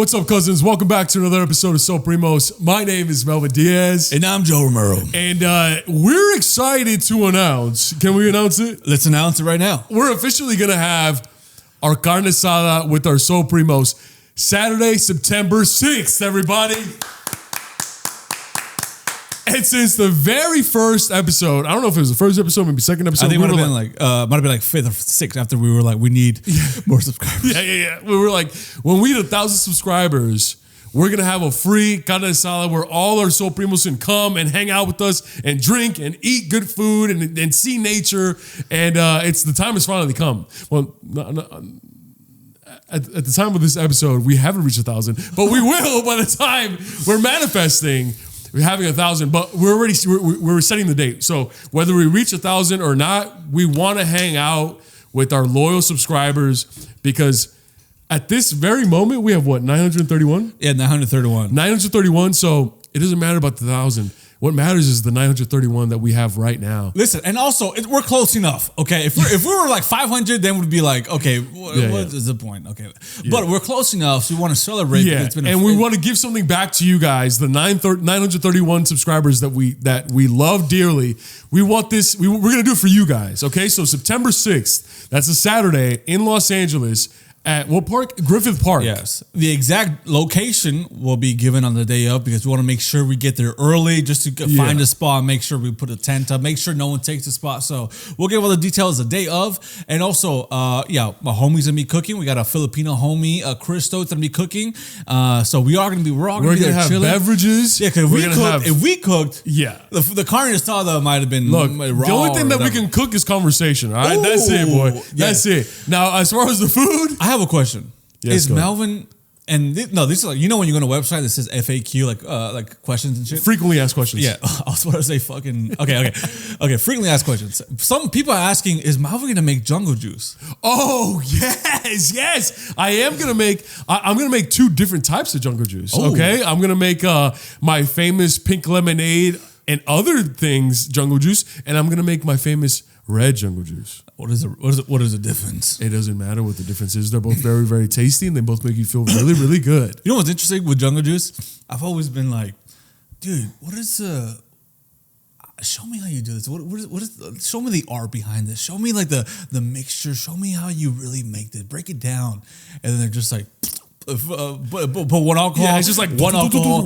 What's up, cousins? Welcome back to another episode of So Primos. My name is Melvin Diaz. And I'm Joe Romero. And we're excited to announce, can we announce it? Let's announce it right now. We're officially going to have our Carnosada with our So Primos Saturday, September 6th, everybody. And since the very first episode, I don't know if it was the first episode, maybe second episode. I think it might have been like fifth or sixth after we were like, we need more subscribers. Yeah. We were like, when we hit 1,000 subscribers, we're going to have a free Carnosada where all our So Primos can come and hang out with us and drink and eat good food and see nature. And it's the time has finally come. Well, at the time of this episode, we haven't reached 1,000, but we will by the time we're manifesting. We're having 1,000, but we're setting the date. So whether we reach 1,000 or not, we want to hang out with our loyal subscribers because at this very moment we have what, 931? Yeah, 931. 931. So it doesn't matter about the 1,000. What matters is the 931 that we have right now. Listen, and also we're close enough. Okay, if we were like 500, then we'd be like, okay, what is the point? Okay, but we're close enough, so we want to celebrate. Yeah, and we want to give something back to you guys, the 931 subscribers that we love dearly. We want this. We're gonna do it for you guys. Okay, so September 6th, that's a Saturday in Los Angeles. At what park? Griffith Park. Yes. The exact location will be given on the day of because we want to make sure we get there early just to find a spot, make sure we put a tent up, make sure no one takes the spot. So we'll give all the details the day of. And also, my homie's going to be cooking. We got a Filipino homie, Christo, going to be cooking. So we're all going to be there have chilling. Beverages. Yeah, because if we cooked, the Carnosada might have been raw. The only thing that we can cook is conversation. All right, that's it, boy. That's it. Now, as far as the food, I have a question. Yes, is Melvin and this is like, you know when you go on a website that says FAQ like questions and shit? Frequently asked questions. Yeah, I was about to say fucking okay. Frequently asked questions. Some people are asking, is Melvin gonna make jungle juice? Oh yes. I am gonna make. I'm gonna make two different types of jungle juice. Oh. Okay, I'm gonna make my famous pink lemonade and other things jungle juice, and I'm gonna make my famous red jungle juice. What is the difference? It doesn't matter what the difference is. They're both very, very tasty, and they both make you feel really, really good. You know what's interesting with jungle juice? I've always been like, dude, what is show me how you do this. What is show me the art behind this. Show me like the mixture. Show me how you really make this. Break it down. And then they're just like, but one alcohol. Yeah, it's just like one alcohol,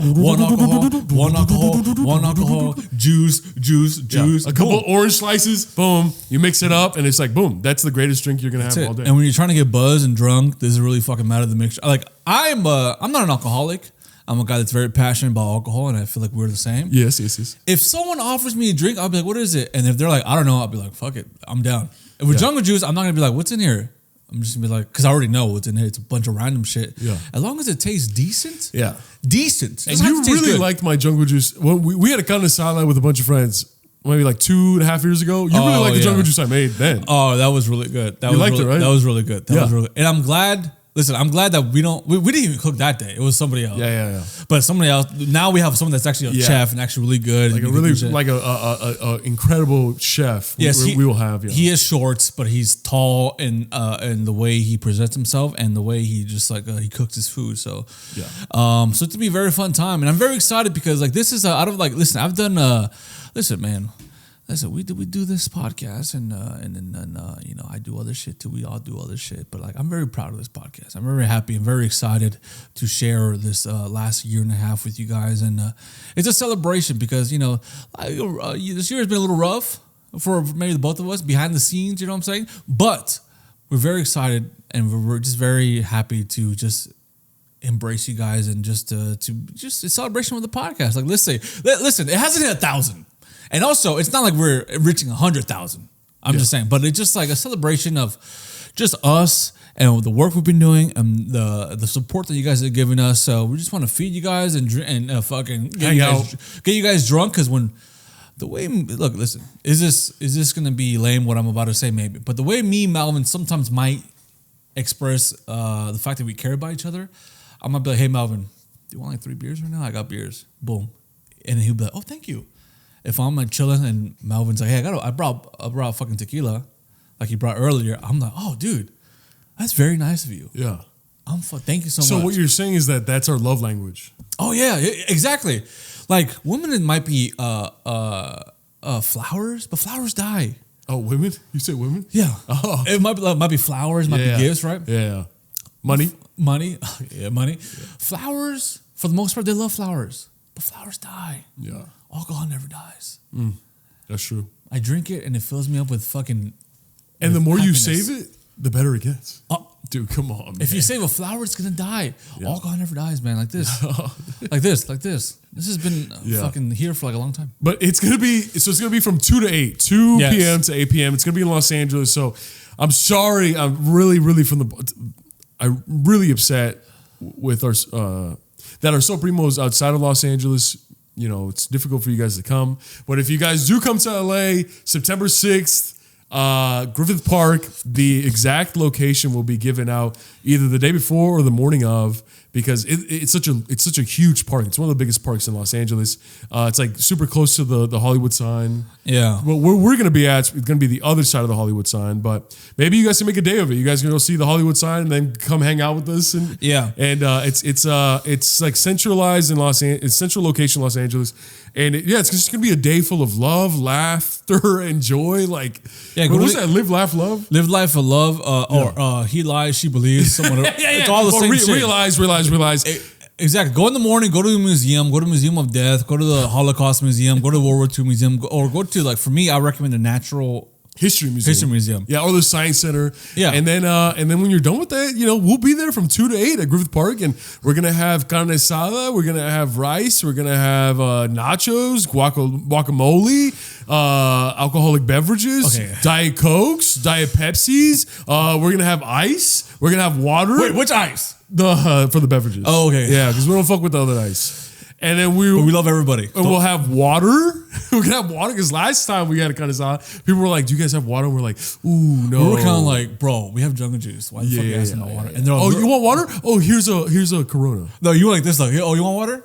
juice. A couple orange slices, boom. You mix it up, and it's like boom. That's the greatest drink you're gonna have all day. And when you're trying to get buzzed and drunk, does it really fucking matter the mixture? Like I'm not an alcoholic. I'm a guy that's very passionate about alcohol, and I feel like we're the same. Yes. If someone offers me a drink, I'll be like, "What is it?" And if they're like, "I don't know," I'll be like, "Fuck it, I'm down." And with jungle juice, I'm not gonna be like, "What's in here?" I'm just gonna be like, because I already know what's in here. It's a bunch of random shit. Yeah. As long as it tastes decent. Yeah. Decent. And you really liked my jungle juice. When we had a Carnosada with a bunch of friends, maybe like 2.5 years ago. You really liked the jungle juice I made then. Oh, that was really good. You liked it, right? That was really good. That was really good. And I'm glad. Listen, I'm glad that we didn't even cook that day. It was somebody else. Yeah. But somebody else. Now we have someone that's actually a chef and actually really good. Like a incredible chef. Yes, we will have. Yeah. He is short, but he's tall in the way he presents himself and the way he just he cooks his food. So so it's gonna be a very fun time, and I'm very excited because like this is out of like listen, I've done listen, man. Listen, we do this podcast and then I do other shit too. We all do other shit, but like I'm very proud of this podcast. I'm very happy and very excited to share this last year and a half with you guys, and it's a celebration because this year has been a little rough for maybe the both of us behind the scenes. You know what I'm saying? But we're very excited and we're just very happy to just embrace you guys and just a celebration with the podcast. Like listen, it hasn't hit 1,000. And also, it's not like we're reaching 100,000. I'm just saying, but it's just like a celebration of just us and the work we've been doing and the support that you guys are giving us. So we just want to feed you guys and fucking get you guys drunk. Because when the way listen, is this gonna be lame? What I'm about to say, maybe, but the way me, Melvin, sometimes might express the fact that we care about each other, I might be like, "Hey, Melvin, do you want like 3 beers right now? I got beers." Boom, and he'll be like, "Oh, thank you." If I'm like chilling and Melvin's like, "Hey, I brought fucking tequila," like he brought earlier, I'm like, "Oh, dude, that's very nice of you." Yeah. Thank you so much. So what you're saying is that that's our love language. Oh yeah, exactly. Like women, it might be flowers, but flowers die. Oh, women? You say women? Yeah. Oh. It might be flowers, might be gifts, right? Yeah. Money. Money. Yeah, money. Yeah. Flowers, for the most part, they love flowers, but flowers die. Yeah. Alcohol never dies. That's true. I drink it and it fills me up with fucking. And the more happiness. you save it, the better it gets. Dude, come on, man. If you save a flower, it's gonna die. Yeah. Alcohol never dies, man. Like this, like this. This has been fucking here for like a long time. But it's gonna be from 2 to 8, 2 Yes. p.m. to 8 p.m. It's gonna be in Los Angeles. So I'm sorry. I'm really upset with our that our So Primos outside of Los Angeles. You know, it's difficult for you guys to come. But if you guys do come to LA, September 6th. Griffith Park, the exact location will be given out either the day before or the morning of, because it's such a huge park. It's one of the biggest parks in Los Angeles. It's like super close to the Hollywood sign. Yeah. Well, we're going to be at, it's going to be the other side of the Hollywood sign, but maybe you guys can make a day of it. You guys can go see the Hollywood sign and then come hang out with us. And it's like centralized in it's central location Los Angeles. And it's just gonna be a day full of love, laughter, and joy. Like, what was that? Live, laugh, love. Live life for love, or he lies, she believes. Someone, it's all the same shit. Realize. Exactly. Go in the morning. Go to the museum. Go to the Museum of Death. Go to the Holocaust Museum. Go to the World War II Museum. Or go to, like, for me, I recommend the Natural History Museum. Yeah, or the Science Center. Yeah. And then when you're done with that, we'll be there from 2 to 8 at Griffith Park, and we're gonna have Carnosada, we're gonna have rice, we're gonna have nachos, guacamole, alcoholic beverages, Diet Cokes, Diet Pepsis. We're gonna have ice. We're gonna have water. Wait, which ice? For the beverages. Oh, okay. Yeah, because we don't fuck with the other ice. And then we love everybody. And we'll have water. We're going to have water because last time we had a Carnosada, people were like, do you guys have water? And we're like, ooh, no. We were kind of like, bro, we have jungle juice. Why the fuck are you asking about water? And they're like, you want water? Oh, here's a Corona. No, you like this. Like, oh, you want water?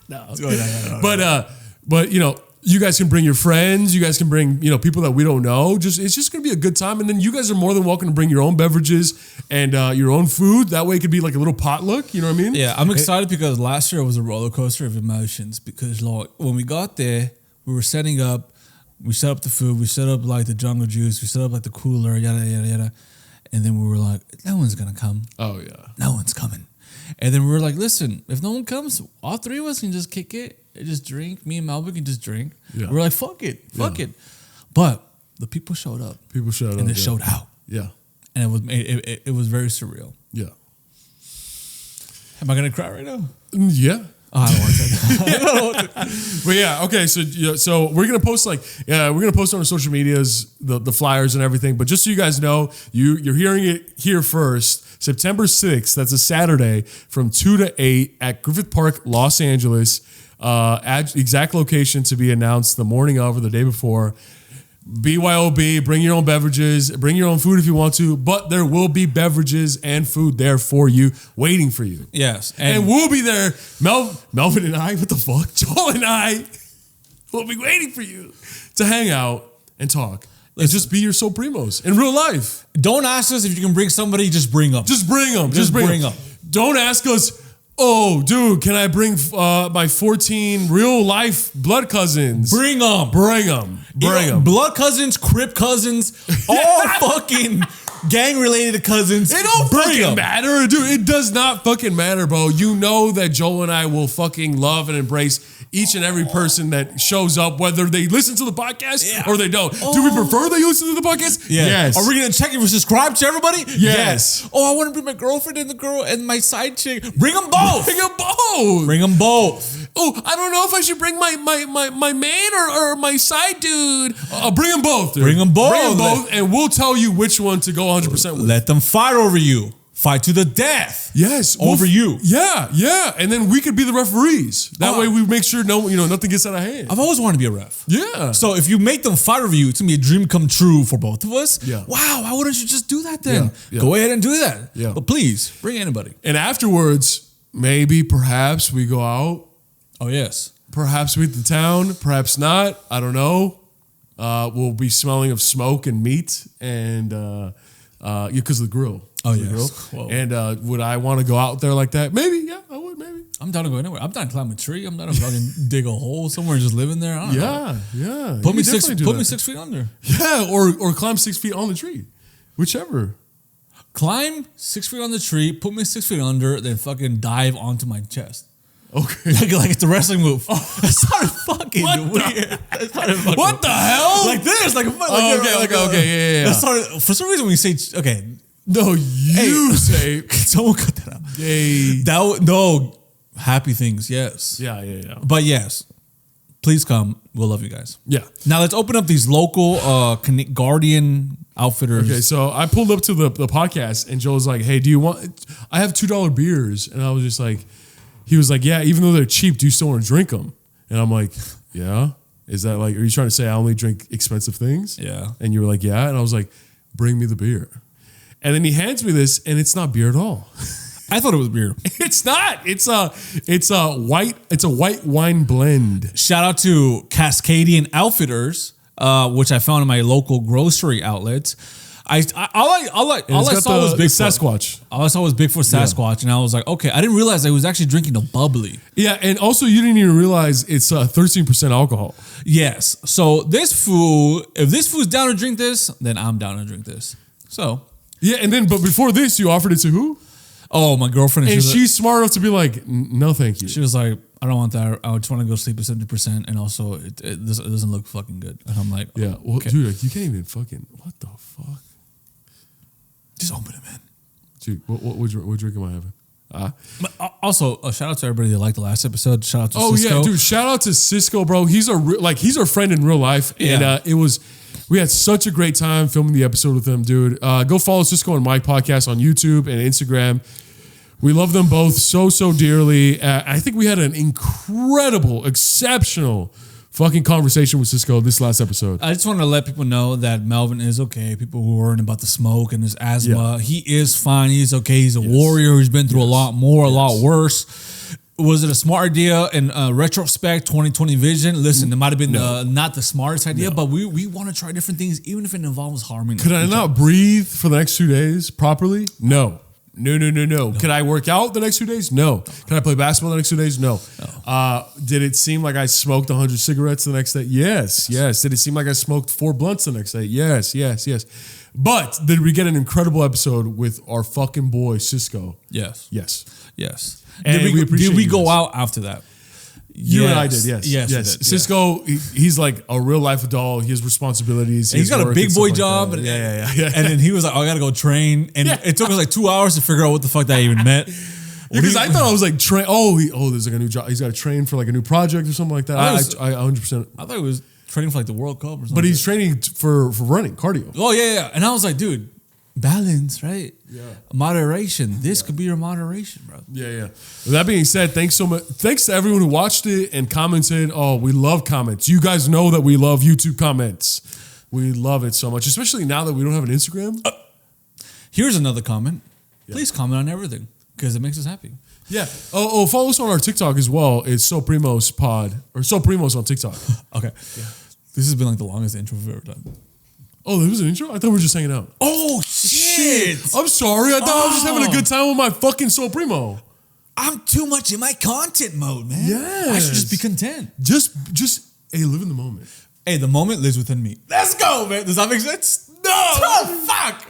No. But you guys can bring your friends. You guys can bring, people that we don't know. It's just going to be a good time. And then you guys are more than welcome to bring your own beverages and your own food. That way it could be like a little potluck. You know what I mean? Yeah, I'm excited because last year was a roller coaster of emotions because, Lord, when we got there, we were setting up. We set up the food. We set up like the jungle juice. We set up like the cooler, yada, yada, yada. And then we were like, no one's going to come. Oh, yeah. No one's coming. And then we were like, listen, if no one comes, all three of us can just kick it. Just drink. Me and Melvin can just drink. Yeah. We're like, fuck it. But the people showed up. And they showed out. Yeah. And it was very surreal. Yeah. Am I gonna cry right now? Yeah. Oh, I don't want to. But yeah, okay. So we're gonna post on our social medias the flyers and everything. But just so you guys know, you're hearing it here first. September 6th. That's a Saturday from 2 to 8 at Griffith Park, Los Angeles. Exact location to be announced the morning of or the day before. BYOB, bring your own beverages, bring your own food if you want to, but there will be beverages and food there for you, waiting for you. Yes. And we'll be there. Melvin and I, what the fuck? Joel and I will be waiting for you to hang out and talk. And just be your So Primos in real life. Don't ask us if you can bring somebody, just bring them. Just bring them. Don't ask us, oh, dude, can I bring my 14 real life blood cousins? Bring them. Blood cousins, crip cousins, all fucking gang related cousins. It don't fucking matter, dude. It does not fucking matter, bro. You know that Joel and I will fucking love and embrace each and every person that shows up, whether they listen to the podcast or they don't. Do we prefer they listen to the podcast? Yeah. Yes. Are we gonna check if we subscribe to everybody? Yes. Oh, I want to bring my girlfriend and my side chick. Bring them both. Bring them both. Oh, I don't know if I should bring my man or my side dude. Bring them both, dude. Bring them both, and we'll tell you which one to go 100% with. Let them fight over you. Fight to the death. Yes. Over you. Yeah. And then we could be the referees. That way we make sure nothing gets out of hand. I've always wanted to be a ref. Yeah. So if you make them fight over you, it's going to be a dream come true for both of us. Yeah. Wow, why wouldn't you just do that then? Yeah. Go ahead and do that. Yeah. But please, bring anybody. And afterwards, perhaps we go out. Oh, yes. Perhaps we hit the town. Perhaps not. I don't know. We'll be smelling of smoke and meat and because of the grill. Oh, to the yes. girl. Whoa. And would I want to go out there like that? Maybe. Yeah, I would. Maybe. I'm down to go anywhere. I'm down to climb a tree. I'm down to fucking dig a hole somewhere and just live in there. I don't know. Yeah. Put me You could definitely do that. 6 feet under. Yeah, or climb 6 feet on the tree, whichever. Climb 6 feet on the tree, put me 6 feet under, then fucking dive onto my chest. Okay. Like it's a wrestling move. That started fucking weird. What the hell? Like this, like okay, yeah. That started, for some reason, when you say okay, No, you say. someone cut that out. Hey. No, happy things, yes. Yeah. But yes, please come. We'll love you guys. Yeah. Now let's open up these local Guardian Outfitters. Okay, so I pulled up to the podcast and Joe's like, hey, do you want, I have $2 beers. And I was just like, he was like, yeah, even though they're cheap, do you still want to drink them? And I'm like, yeah. Is that like, are you trying to say I only drink expensive things? Yeah. And you were like, yeah. And I was like, bring me the beer. And then he hands me this and it's not beer at all. I thought it was beer. It's not. It's a white wine blend. Shout out to Cascadian Outfitters, which I found in my local grocery outlets. All I saw was Bigfoot. Sasquatch. All I saw was Bigfoot Sasquatch, and I was like, okay, I didn't realize I was actually drinking a bubbly. Yeah, and also you didn't even realize it's 13% alcohol. Yes. So this fool, if this fool's down to drink this, then I'm down to drink this. So. Yeah, and then but before this, you offered it to who? Oh, my girlfriend. And she's smart enough to be like, no, thank you. She was like, I don't want that. I just want to go sleep at 70%, and also it doesn't look fucking good. And I'm like, yeah, well, okay. dude, like, you can't even fucking, what the fuck? Just open it, man. Dude, what drink am I having? But also, shout out to everybody that liked the last episode. Shout out to Cisco. Yeah, dude, shout out to Cisco, bro. He's our friend in real life, and we had such a great time filming the episode with him, dude. Go follow Cisco and Mike podcast on YouTube and Instagram. We love them both so dearly. I think we had an incredible, exceptional fucking conversation with Cisco this last episode. I just want to let people know that Melvin is okay. People who are worrying about the smoke and his asthma, he is fine. He's okay. He's a warrior who's been through a lot more, a lot worse. Was it a smart idea in retrospect, 2020 vision? Listen, it might have been not the smartest idea, but we want to try different things, even if it involves harming. Could I not breathe for the next 2 days properly? No. Could I work out the next 2 days? No. Can I play basketball the next 2 days? No. Did it seem like I smoked 100 cigarettes the next day? Yes. Did it seem like I smoked 4 blunts the next day? Yes. But did we get an incredible episode with our fucking boy Cisco? Yes. And did we go out after that? You and I did, yes. Did, Cisco, he's like a real life adult. He has responsibilities. He's got a big boy job. Like yeah. And then he was like, I got to go train. And it took us like 2 hours to figure out what the fuck that even meant. Because I thought I was like, there's like a new job. He's got to train for like a new project or something like that. I 100%. I thought he was training for like the World Cup or something. But he's training for running, cardio. Oh, yeah. And I was like, dude, balance, right? Yeah. Moderation. This could be your moderation, bro. Yeah. With that being said, thanks so much. Thanks to everyone who watched it and commented. Oh, we love comments. You guys know that we love YouTube comments. We love it so much, especially now that we don't have an Instagram. Here's another comment. Please comment on everything because it makes us happy. Yeah. Oh, follow us on our TikTok as well. It's So Primos Pod or So Primos on TikTok. Okay. Yeah. This has been like the longest intro we've ever done. Oh, there was an intro? I thought we were just hanging out. Oh, shit. I'm sorry. I thought I was just having a good time with my fucking So Primo. I'm too much in my content mode, man. Yes. I should just be content. Just, hey, live in the moment. Hey, the moment lives within me. Let's go, man. Does that make sense? No. Oh, fuck.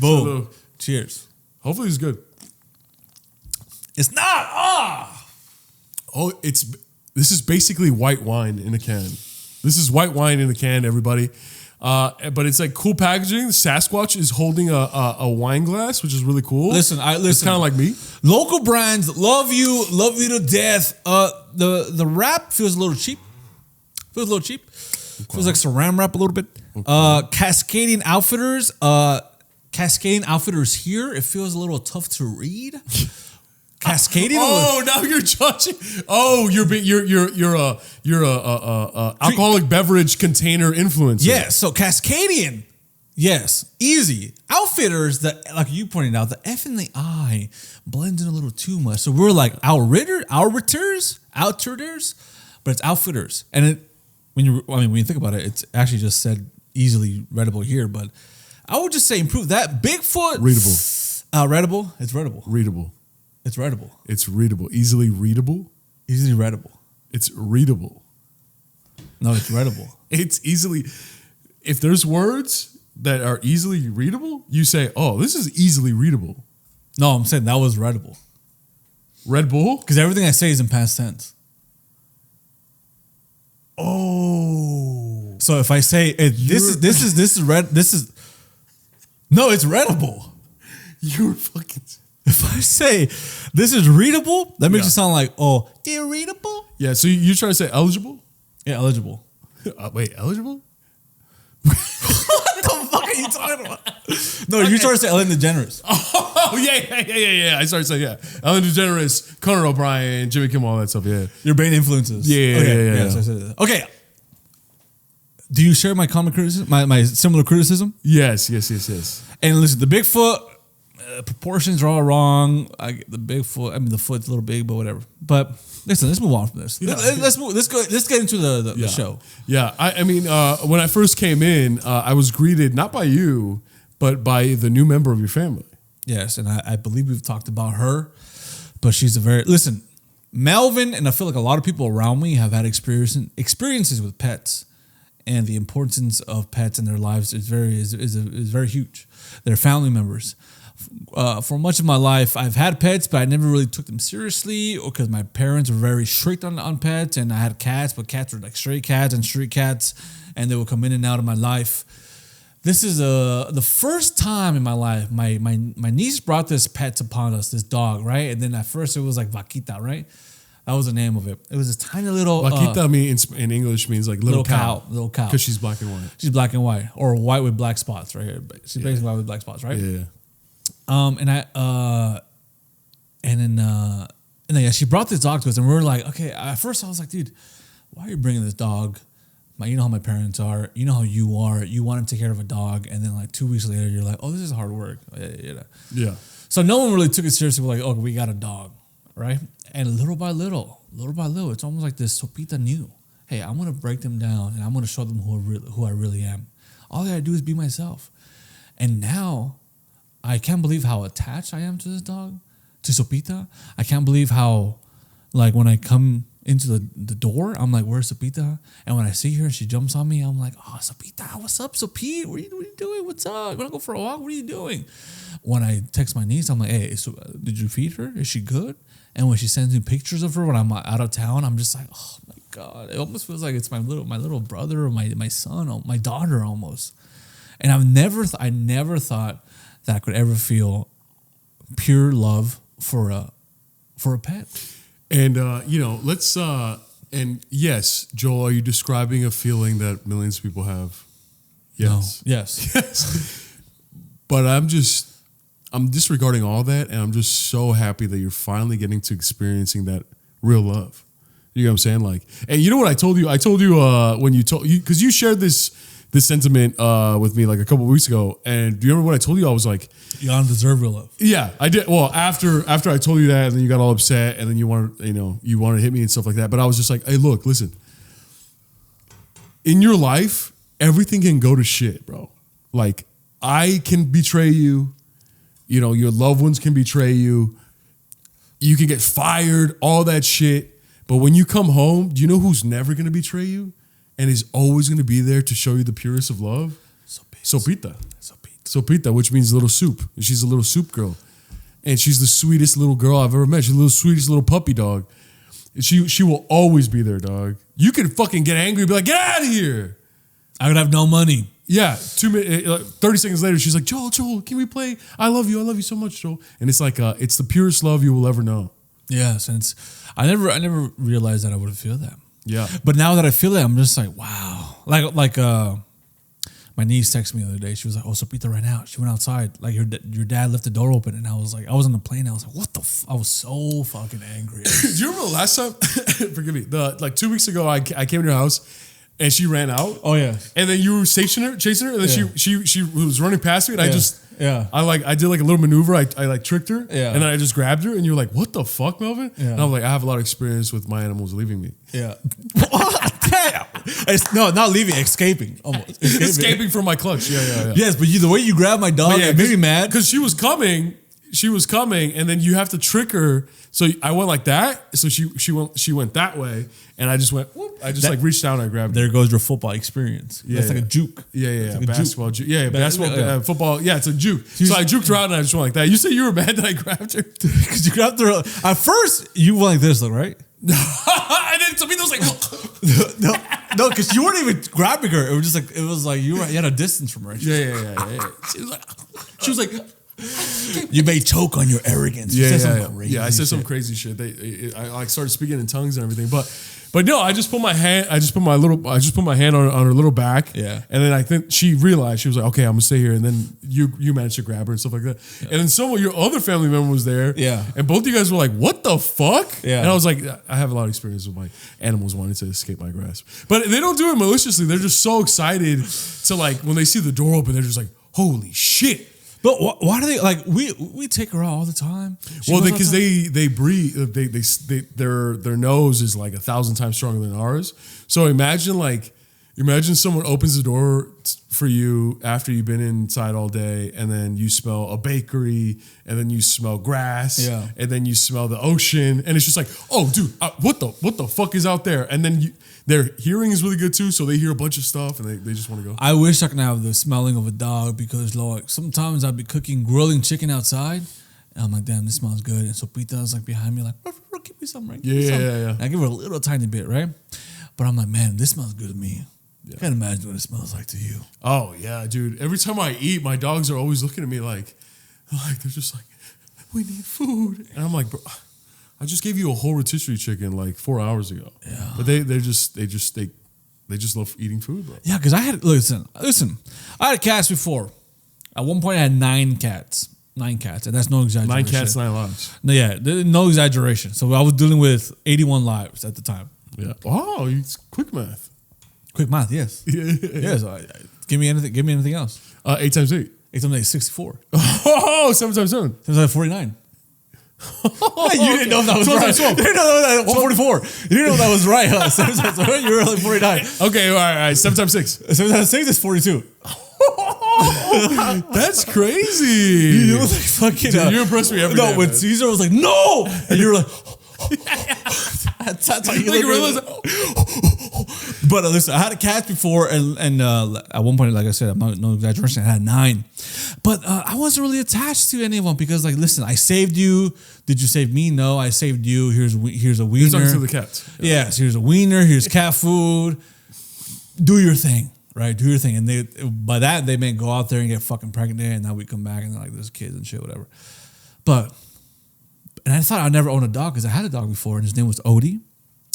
Boom. Cheers. Hopefully it's good. It's not. Oh, this is basically white wine in a can. This is white wine in a can, everybody. But it's like cool packaging. Sasquatch is holding a wine glass, which is really cool. Listen. It's kind of like me. Local brands love you to death. The wrap feels a little cheap. Okay. Feels like saran wrap a little bit. Okay. Cascadian Outfitters. Cascadian Outfitters here. It feels a little tough to read. Cascadian. Oh, now you're judging. Oh, you're a alcoholic beverage container influencer. Yeah. So Cascadian. Yes, easy. Outfitters that, like you pointed out, the F and the I blend in a little too much. So we're like outfitters, but it's outfitters. And when you think about it, it's actually just said easily readable here. But I would just say improve that. Bigfoot readable. Readable. It's readable. Readable. It's readable. It's readable. Easily readable. Easily readable. It's readable. No, it's readable. It's easily. If there's words that are easily readable, you say, "Oh, this is easily readable." No, I'm saying that was readable. Red Bull? Because everything I say is in past tense. Oh. So if I say this is no, it's readable. You're fucking. If I say this is readable, that makes it sound like, oh, they're readable? Yeah, so you're trying to say eligible? Yeah, eligible. Wait, eligible? What the fuck are you talking about? No, you're trying to say Ellen DeGeneres. Oh, yeah. I started saying, Ellen DeGeneres, Conan O'Brien, Jimmy Kimmel, all that stuff, yeah. Your main influences. Yeah. So I said that. Okay. Do you share my common criticism, my similar criticism? Yes. And listen, the Bigfoot proportions are all wrong. I get the Bigfoot. I mean, the foot's a little big, but whatever. But listen, let's move on from this. Yeah. Let's get into the show. Yeah, I mean, when I first came in, I was greeted not by you, but by the new member of your family. Yes, and I believe we've talked about her, but she's listen, Melvin, and I feel like a lot of people around me have had experiences with pets, and the importance of pets in their lives is very huge. They're family members. For much of my life, I've had pets, but I never really took them seriously, or because my parents were very strict on pets, and I had cats, but cats were like stray cats and street cats, and they would come in and out of my life. This is the first time in my life my niece brought this pet upon us, this dog, right? And then at first it was like Vaquita, right? That was the name of it. It was this tiny little... Vaquita in English means like little cow. Little cow. Because she's black and white. She's black and white, or white with black spots right here. She's basically white with black spots, right? Yeah. And then she brought this dog to us, and we were like, okay. At first, I was like, dude, why are you bringing this dog? You know how my parents are. You know how you are. You want to take care of a dog, and then like 2 weeks later, you're like, oh, this is hard work. Yeah. So no one really took it seriously. We're like, oh, we got a dog, right? And little by little, it's almost like this Sopita knew. Hey, I'm gonna break them down, and I'm gonna show them who I really am. All I gotta do is be myself. And now, I can't believe how attached I am to this dog, to Sopita. I can't believe how, like, when I come into the door, I'm like, where's Sopita? And when I see her, she jumps on me. I'm like, oh, Sopita, what's up, Sopita? What are you doing? What's up? You want to go for a walk? What are you doing? When I text my niece, I'm like, hey, so, did you feed her? Is she good? And when she sends me pictures of her when I'm out of town, I'm just like, oh, my God. It almost feels like it's my little brother or my son or my daughter almost. And I never thought that I could ever feel pure love for a pet. And, let's, and yes, Joel, are you describing a feeling that millions of people have? Yes. No. Yes. But I'm disregarding all that, and I'm just so happy that you're finally getting to experiencing that real love. You know what I'm saying? Like, and you know what I told you? I told you when you told you, because you shared this sentiment with me like a couple of weeks ago, and do you remember what I told you? I was like, you don't deserve real love. Yeah, I did. Well, after I told you that, and then you got all upset, and then you wanted to hit me and stuff like that. But I was just like, hey, look, listen. In your life, everything can go to shit, bro. Like, I can betray you. You know, your loved ones can betray you. You can get fired, all that shit. But when you come home, do you know who's never going to betray you and is always going to be there to show you the purest of love? Sopita. Sopita, which means little soup. She's a little soup girl. And she's the sweetest little girl I've ever met. She's the sweetest little puppy dog. She will always be there, dog. You can fucking get angry and be like, get out of here. I would have no money. Yeah, 2 minutes, 30 seconds later, she's like, Joel, can we play? I love you so much, Joel. And it's like, it's the purest love you will ever know. Yes, and I never realized that I would feel that. Yeah, but now that I feel it, I'm just like, wow. Like my niece texted me the other day. She was like, oh, Sopita ran out. She went outside. Like your dad left the door open, and I was on the plane. I was like, what the? I was so fucking angry. Do you remember the last time? Forgive me. Like 2 weeks ago, I came to your house. And she ran out. Oh yeah. And then you were chasing her, and then she was running past me, and I did like a little maneuver. I like tricked her, and then I just grabbed her, and you were like, "What the fuck, Melvin?" Yeah. And I'm like, "I have a lot of experience with my animals leaving me." Yeah. Damn. No, not leaving, escaping. Almost escaping from my clutch. Yeah. Yes, but the way you grabbed my dog, it made me mad because she was coming. she was coming, and then you have to trick her. So I went like that. So she went that way, and I just went. Whoop, I just like reached down and I grabbed. There goes your football experience. Yeah, it's like a juke. Yeah. Like basketball juke. Yeah, basketball, football. Yeah, it's a juke. So I juked her out and I just went like that. You say you were mad that I grabbed her because you grabbed her. At first, you went like this, look right. And then Tamina was like, no, because you weren't even grabbing her. It was like you had a distance from her. Yeah. She was like. You may choke on your arrogance. You said some crazy I said some crazy shit. I like started speaking in tongues and everything, but no, I just put my hand. I just put my hand on her little back. Yeah, and then I think she realized, she was like, okay, I'm gonna stay here. And then you managed to grab her and stuff like that. Yeah. And then some of your other family member was there. Yeah, and both of you guys were like, what the fuck? Yeah, and I was like, I have a lot of experience with my animals wanting to escape my grasp, but they don't do it maliciously. They're just so excited to like when they see the door open, they're just like, holy shit. But why do they like we take her out all the time? Well, because they breathe. Their nose is like 1,000 times stronger than ours. So imagine someone opens the door for you after you've been inside all day, and then you smell a bakery, and then you smell grass, and then you smell the ocean, and it's just like, oh, dude, what the fuck is out there? And then their hearing is really good too, so they hear a bunch of stuff and they just want to go. I wish I could have the smelling of a dog because, Lord, sometimes I'd be grilling chicken outside, and I'm like, damn, this smells good. And Sopita's like behind me, like, give me some, right? Yeah. And I give her a little tiny bit, right? But I'm like, man, this smells good to me. Yeah. I can't imagine what it smells like to you. Oh yeah, dude. Every time I eat, my dogs are always looking at me like they're just like, we need food, and I'm like, bro, I just gave you a whole rotisserie chicken like 4 hours ago. Yeah. But they just love eating food, bro. Yeah, because I had listen. I had cats before. At one point, I had 9 cats. 9 cats, and that's no exaggeration. 9 cats, 9 lives. No, yeah, no exaggeration. So I was dealing with 81 lives at the time. Yeah. Oh, it's quick math. Quick math, yes. Yeah. So give me anything else. 8 times 8. 8 times 8 is 64. Oh, 7 times 7. 7 times 49. You didn't know if that was 12 right. times 12. You didn't know that 144. You didn't know if that was right, huh? 7 times 7. You were like 49. Okay, all right. 7 times 6. 7 times 6 is 42. That's crazy. You know, like fucking. Dude, you impressed me every day. No, when man. Caesar was like, no! And you were like, that's how you realize. But listen, I had a cat before, and at one point, like I said, I'm not no exaggeration, I had 9. But I wasn't really attached to any of them because, like, listen, I saved you. Did you save me? No, I saved you. Here's a wiener. He's talking to the cats. Yeah. Yes, here's a wiener. Here's cat food. Do your thing, right? Do your thing. And by that they may go out there and get fucking pregnant, and now we come back and they're like, there's kids and shit, whatever. And I thought I'd never own a dog because I had a dog before, and his name was Odie.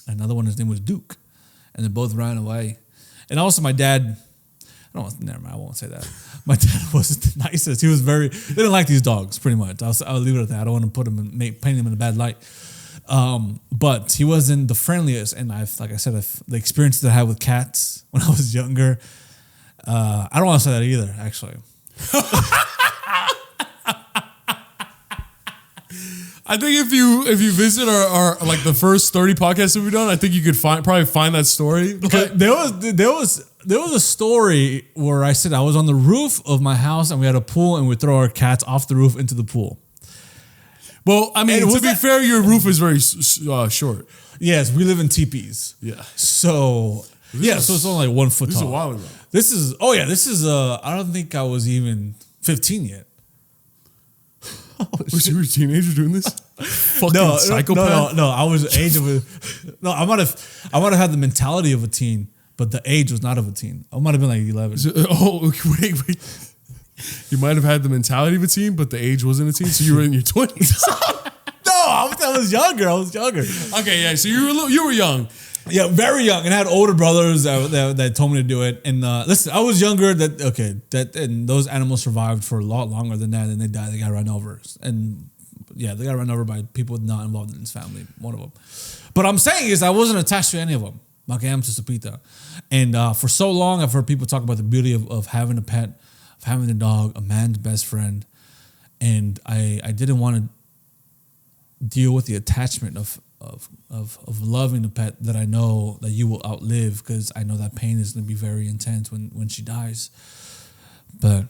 Another one, his name was Duke. And they both ran away. And also my dad, never mind, I won't say that. My dad wasn't the nicest. He was they didn't like these dogs, pretty much. I'll leave it at that. I don't want to paint him in a bad light. But he wasn't the friendliest. And like I said, the experience that I had with cats when I was younger, I don't want to say that either, actually. I think if you visit our like the first 30 podcasts that we've done, I think you could probably find that story. There was a story where I said I was on the roof of my house and we had a pool and we throw our cats off the roof into the pool. Well, I mean, to be fair, your roof is very short. Yes, we live in teepees. Yeah. So it's only like 1 foot tall. This is a while ago. This is I don't think I was even 15 yet. Was you a teenager doing this? Fucking psychopath. No. I was the age of I might have had the mentality of a teen, but the age was not of a teen. I might have been like 11. Wait. You might have had the mentality of a teen, but the age wasn't a teen, so you were in your 20s. No, I was younger. Okay, yeah. So you were young. Yeah, very young, and I had older brothers that told me to do it. And listen, I was younger. And those animals survived for a lot longer than that, and they died. They got run over, and they got run over by people not involved in this family. One of them. But I'm saying is I wasn't attached to any of them, like I am to Sopita. And for so long, I've heard people talk about the beauty of having a pet, of having a dog, a man's best friend, and I didn't want to deal with the attachment of loving a pet that I know that you will outlive, because I know that pain is going to be very intense when she dies. But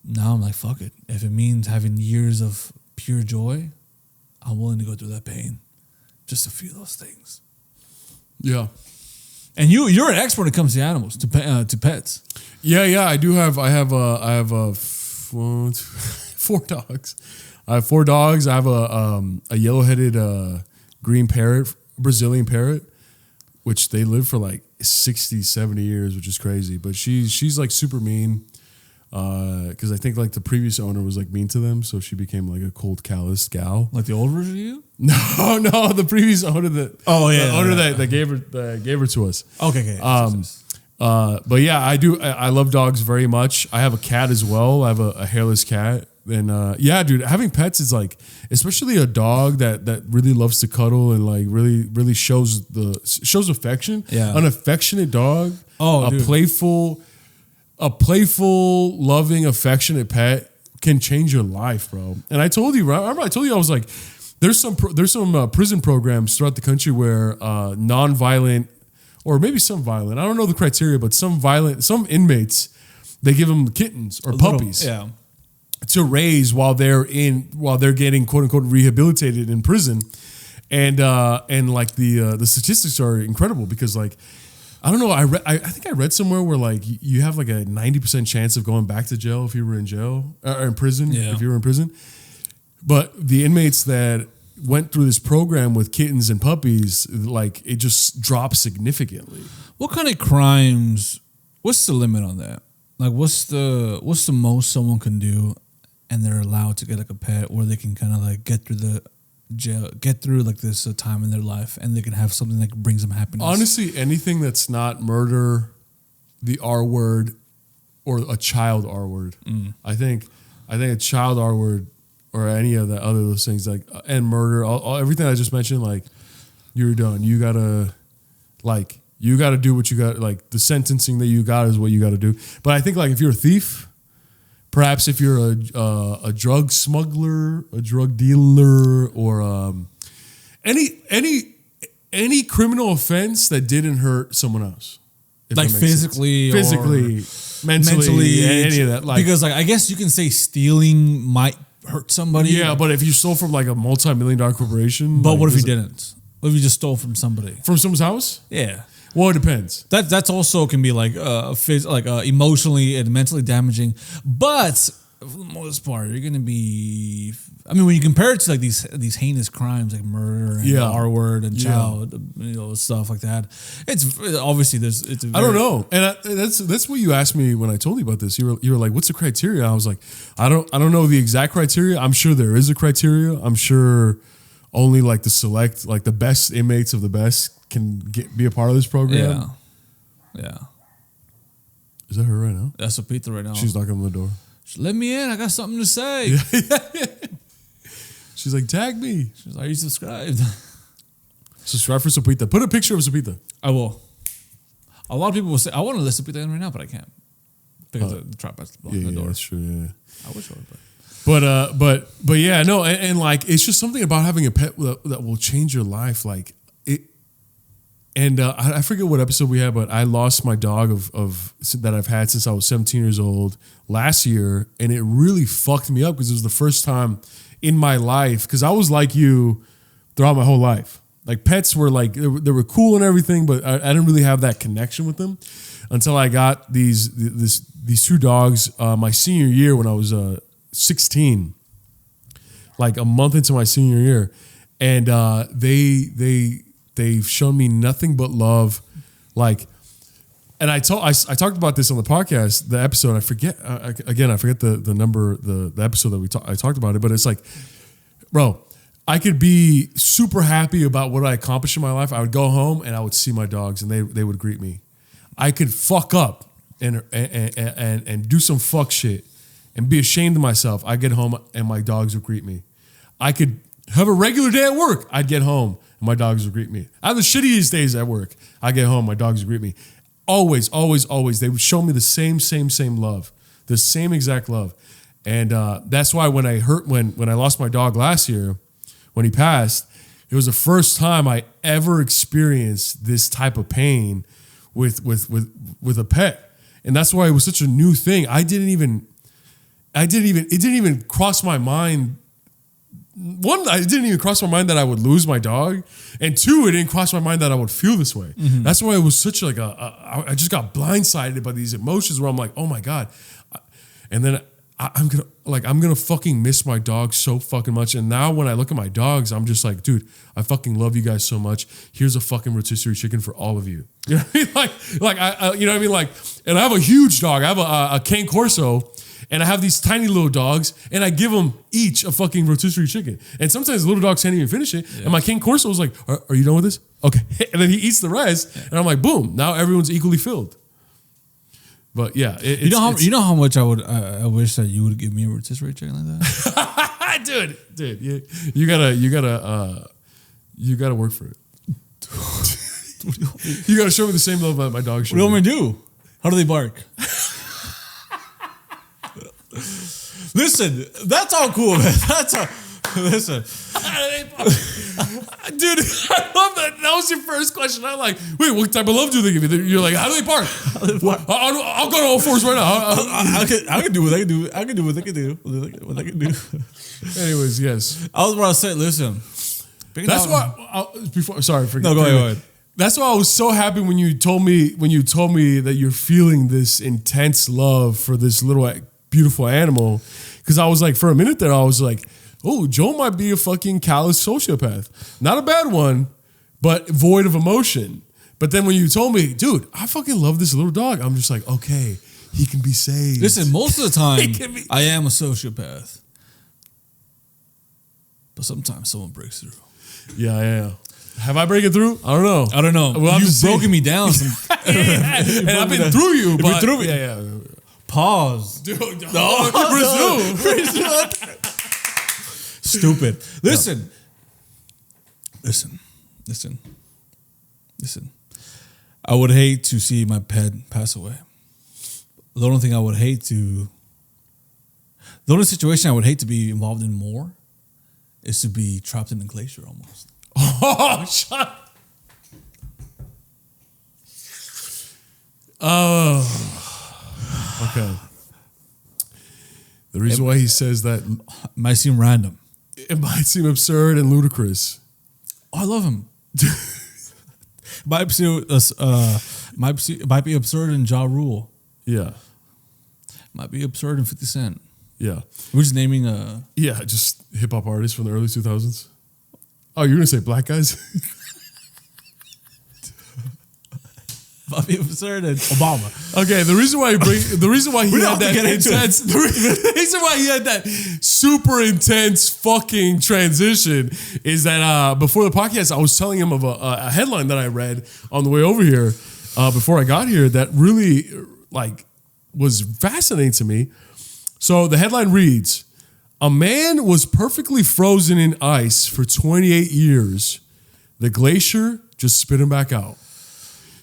now I'm like, fuck it. If it means having years of pure joy, I'm willing to go through that pain just to feel those things. Yeah. And you're an expert when it comes to animals, to pets. Yeah. I have 4 dogs. I have 4 dogs. I have a yellow-headed green parrot, Brazilian parrot, which they live for like 60, 70 years, which is crazy. But she's like super mean because I think like the previous owner was like mean to them, so she became like a cold, callous gal. Like the old version of you? No, the previous owner that gave her to us. Okay. But yeah, I love dogs very much. I have a cat as well. I have a hairless cat. And yeah, dude, having pets is like, especially a dog that really loves to cuddle and like really shows affection. Yeah. An affectionate dog. Oh, dude. A playful, loving, affectionate pet can change your life, bro. And I told you, right? Remember I told you I was like, there's some prison programs throughout the country where non-violent, or maybe some violent, I don't know the criteria, but some inmates, they give them kittens or puppies. To raise while they're getting quote unquote rehabilitated in prison, and like the statistics are incredible because like I don't know, I think I read somewhere where like you have like a 90% chance of going back to jail if you were in jail or in prison if you were in prison, but the inmates that went through this program with kittens and puppies, like it just drops significantly. What kind of crimes? What's the limit on that? Like what's the most someone can do? And they're allowed to get like a pet where they can kind of like get through the jail, get through like this time in their life, and they can have something that brings them happiness. Honestly, anything that's not murder, the R word, or a child R word. I think a child R word or any of the other those things like and murder, everything I just mentioned, like you're done. You gotta do what you got. Like the sentencing that you got is what you got to do. But I think like if you're a thief. Perhaps if you're a drug smuggler, a drug dealer, or any criminal offense that didn't hurt someone else, like physically, mentally, any of that. Like, because like I guess you can say stealing might hurt somebody. Yeah, but if you stole from like a multi-million-dollar corporation, but like, what if you didn't? What if you just stole from somebody? From someone's house? Yeah. Well, it depends. That's also can be like emotionally and mentally damaging, but for the most part, you're gonna be. I mean, when you compare it to like these heinous crimes like murder and the R word and child, stuff like that, it's obviously there's. I don't know, and that's what you asked me when I told you about this. You were like, "What's the criteria?" I was like, "I don't know the exact criteria. I'm sure there is a criteria. I'm sure only like the best inmates of the best." Can be a part of this program. Yeah. Is that her right now? That's Sopita right now. She's knocking on the door. Let me in. I got something to say. She's like, tag me. She's like, are you subscribed? Subscribe for Sopita. Put a picture of Sopita. I will. A lot of people will say, I want to let Sopita in right now, but I can't because the trap has to block the door. Yeah, that's true. Yeah. I wish I would. But yeah, no, and like it's just something about having a pet that will change your life, like it. And I forget what episode we had, but I lost my dog of that I've had since I was 17 years old last year, and it really fucked me up because it was the first time in my life. Because I was like you throughout my whole life. Like pets were like they were cool and everything, but I didn't really have that connection with them until I got these 2 dogs my senior year when I was 16, like a month into my senior year, and they've shown me nothing but love, like, and I talked about this on the podcast, the episode. I forget the number, the episode that I talked about it, but it's like, bro, I could be super happy about what I accomplished in my life. I would go home and I would see my dogs, and they would greet me. I could fuck up and do some fuck shit and be ashamed of myself. I get home and my dogs would greet me. I could have a regular day at work. I'd get home. And my dogs would greet me. I have the shittiest days at work. I get home, my dogs would greet me. Always, always, always. They would show me the same love, the same exact love. And that's why when I lost my dog last year, when he passed, it was the first time I ever experienced this type of pain with a pet. And that's why it was such a new thing. It didn't even cross my mind one, it didn't even cross my mind that I would lose my dog, and two, it didn't cross my mind that I would feel this way. Mm-hmm. That's why it was such like I just got blindsided by these emotions where I'm like, oh my God, and then I'm gonna fucking miss my dog so fucking much. And now when I look at my dogs, I'm just like, dude, I fucking love you guys so much. Here's a fucking rotisserie chicken for all of you. You know what I mean? Like I you know what I mean? Like, and I have a huge dog. I have a Cane Corso. And I have these tiny little dogs, and I give them each a fucking rotisserie chicken. And sometimes the little dogs can't even finish it. Yeah. And my Cane Corso was like, are you done with this? Okay. And then he eats the rest. Yeah. And I'm like, boom, now everyone's equally filled. But yeah. You know how much I wish that you would give me a rotisserie chicken like that? dude, you gotta work for it. You gotta show me the same love that my dog should. What do you want me to do? How do they bark? Listen, that's all cool, man. That's all. Listen, dude, I love that. That was your first question. I'm like, wait, what type of love do they give you? You're like, how do they bark? I'll go to all fours right now. I can do what they can do. I can do what they can do. What they can do. Anyways, yes. I was about to say, listen. That's why. Before, sorry, no, go ahead. That's why I was so happy when you told me that you're feeling this intense love for this little beautiful animal, because I was like, for a minute there, I was like, oh, Joe might be a fucking callous sociopath. Not a bad one, but void of emotion. But then when you told me, dude, I fucking love this little dog, I'm just like, okay, he can be saved. Listen, most of the time, I am a sociopath. But sometimes someone breaks through. Yeah. Have I break it through? I don't know. Well, you've broken me down. And I've been through you. But through me. Yeah. Pause. Dude, resume. Stupid. Listen. I would hate to see my pet pass away. The only situation I would hate to be involved in more is to be trapped in a glacier almost. Oh, shut up. Oh. Okay. The reason why he says that might seem random. It might seem absurd and ludicrous. Oh, I love him. might be absurd in Ja Rule. Yeah. Might be absurd in 50 Cent. Yeah. We're just naming a... Yeah, just hip-hop artists from the early 2000s. Oh, you're going to say black guys? Might be absurd and Obama. Okay, the reason why he had that super intense fucking transition is that before the podcast, I was telling him of a headline that I read on the way over here before I got here that really was fascinating to me. So the headline reads, "A man was perfectly frozen in ice for 28 years. The glacier just spit him back out."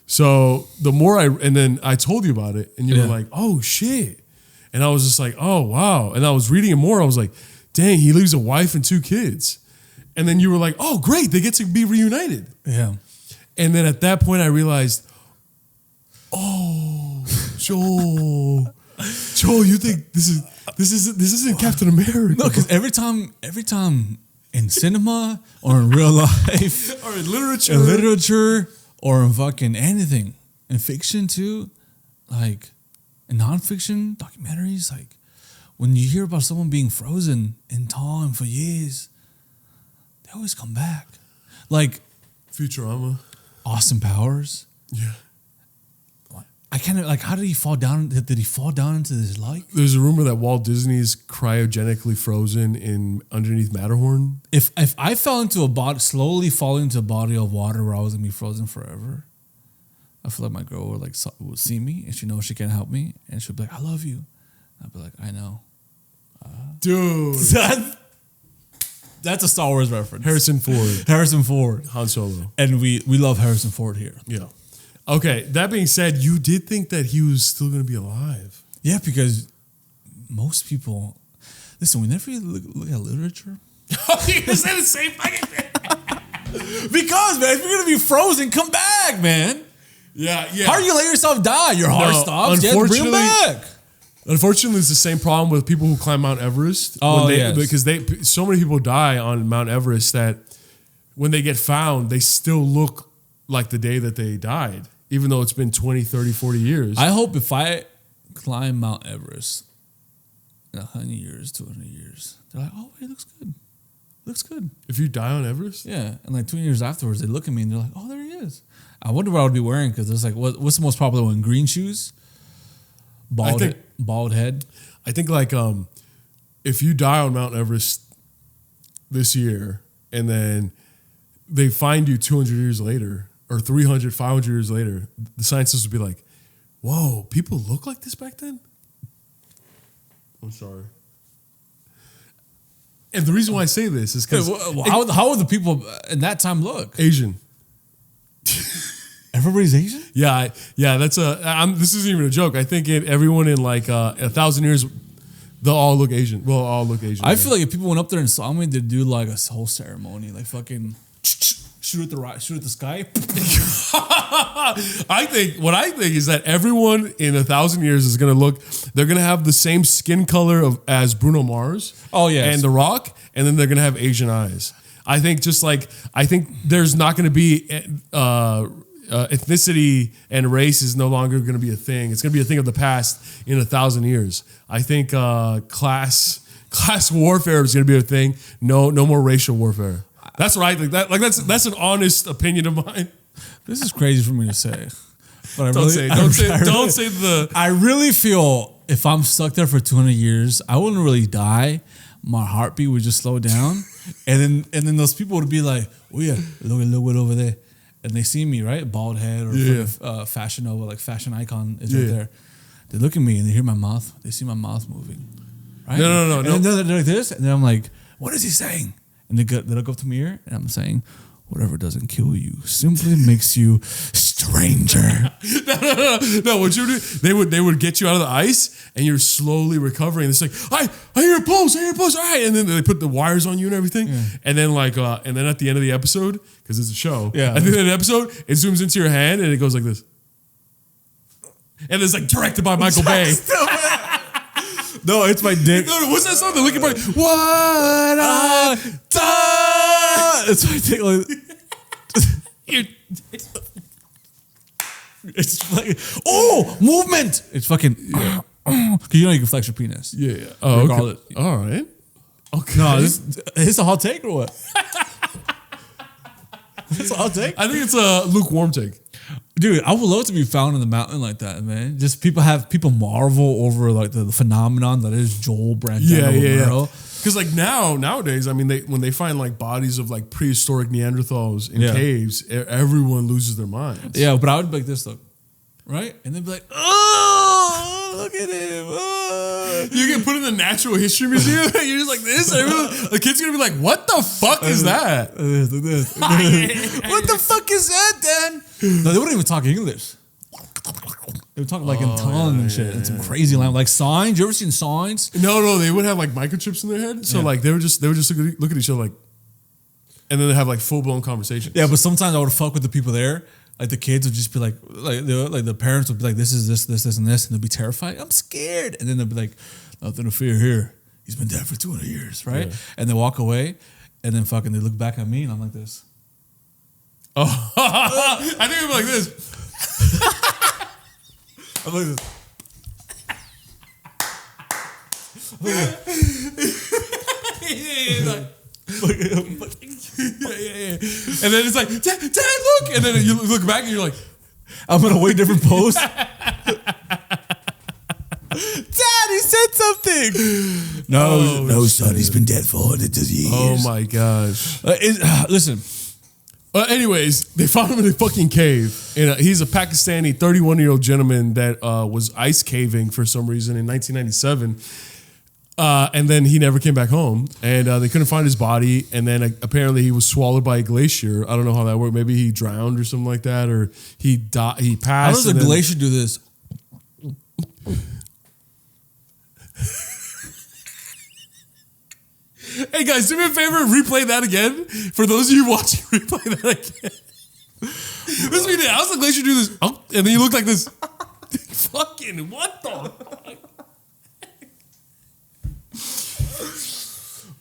So the more and then I told you about it, and you were like, "Oh shit," and I was just like, "Oh wow," and I was reading it more. I was like, "Dang, he leaves a wife and 2 kids," and then you were like, "Oh great, they get to be reunited." Yeah, and then at that point I realized, oh, Joel, you think this isn't Captain America? No, because every time in cinema or in real life or in literature. Or in fucking anything. In fiction too. Like in nonfiction, documentaries, like when you hear about someone being frozen in time for years, they always come back. Like Futurama. Austin Powers. Yeah. I can't how did he fall down? Did he fall down into this lake? There's a rumor that Walt Disney's cryogenically frozen in underneath Matterhorn. If I fell into slowly fall into a body of water where I was gonna be frozen forever, I feel like my girl would see me and she knows she can't help me and she'll be like, "I love you." I'd be like, "I know." Dude. That's a Star Wars reference. Harrison Ford. Han Solo. And we love Harrison Ford here. Yeah. Okay, that being said, you did think that he was still going to be alive. Yeah, because most people... Listen, whenever you look at literature... You said the same fucking thing. Because, man, if you're going to be frozen, come back, man. Yeah. How do you let yourself die? Your heart stops. You have to bring him back. Unfortunately, it's the same problem with people who climb Mount Everest. Oh, because so many people die on Mount Everest that when they get found, they still look like the day that they died, even though it's been 20, 30, 40 years. I hope if I climb Mount Everest in 100 years, 200 years, they're like, oh, it looks good. Looks good. If you die on Everest? Yeah. And like 2 years afterwards, they look at me and they're like, oh, there he is. I wonder what I would be wearing because it's like, what's the most popular one? Green shoes? Bald head? I think like if you die on Mount Everest this year and then they find you 200 years later or 300, 500 years later, the scientists would be like, whoa, people look like this back then? I'm sorry. And the reason why I say this is because... How would the people in that time look? Asian. Everybody's Asian? Yeah. That's this isn't even a joke. I think everyone in like 1,000 years, they'll all look Asian. We'll all look Asian. I feel like if people went up there and saw me, they'd do like a whole ceremony, like fucking shoot at the sky. I think is that everyone in 1,000 years is gonna look. They're gonna have the same skin color as Bruno Mars. Oh yeah, and The Rock, and then they're gonna have Asian eyes. I think there's not gonna be ethnicity and race is no longer gonna be a thing. It's gonna be a thing of the past in 1,000 years. I think class warfare is gonna be a thing. No more racial warfare. That's what I think. That's an honest opinion of mine. This is crazy for me to say, but I really feel if I'm stuck there for 200 years, I wouldn't really die. My heartbeat would just slow down, and then those people would be like, "Oh yeah, look it over there," and they see me right, bald head or Fashion Nova, like fashion icon is right there. They look at me and they hear my mouth. They see my mouth moving. Right? No. And then they're like this, and then I'm like, "What is he saying?" And they look up to my ear, and I'm saying, whatever doesn't kill you simply makes you stranger. No. What you do? They would get you out of the ice, and you're slowly recovering. It's like, I hear a pulse. All right, and then they put the wires on you and everything, and then and then at the end of the episode, because it's a show, at the end of the episode, it zooms into your hand and it goes like this, and it's like directed by Michael Bay. No, it's my dick. No, what's that song? The Linkin Park. What I done. It's my dick. It's like, movement. It's fucking. Because you can flex your penis. Yeah. Oh, okay. All right. Okay. No, it's a hot take or what? It's a hot take. I think it's a lukewarm take. Dude, I would love to be found in the mountain like that, man. Just people marvel over like the phenomenon that is Joel Brandano. Yeah. Because like nowadays, I mean, when they find like bodies of like prehistoric Neanderthals in caves, everyone loses their minds. Yeah, but I would be like this, look, right, and they'd be like, oh, look at him. Oh. You get put in the Natural History Museum. You're just like this. The kid's gonna be like, "What the fuck is that? What the fuck is that, Dan?" No, they wouldn't even talk English. They would talk like in tongue and shit, and some crazy language, like signs. You ever seen signs? No, they would have like microchips in their head. So like they would just look at each other like, and then they have like full blown conversations. Yeah, but sometimes I would fuck with the people there. Like the kids would just be like the parents would be like, this is this, and they'll be terrified. I'm scared, and then they'll be like, nothing to fear here. He's been dead for 200 years, right? Yeah. And they walk away, and then fucking they look back at me, and I'm like this. Oh, I think I'm like this. I'm like this. Yeah. And then it's like, Dad, look. And then you look back and you're like, I'm in a way different pose. Dad, he said something. No, son, he's been dead for hundreds of years. Oh my gosh. Listen. Anyways, they found him in a fucking cave. And he's a Pakistani 31-year-old gentleman that was ice caving for some reason in 1997. And then he never came back home, and they couldn't find his body. And then apparently he was swallowed by a glacier. I don't know how that worked. Maybe he drowned or something like that, or he died. He passed. How does a glacier do this? Hey guys, do me a favor, replay that again. For those of you watching, replay that again. This is what he did. How's the glacier do this? Oh, and then you look like this. Fucking what the fuck?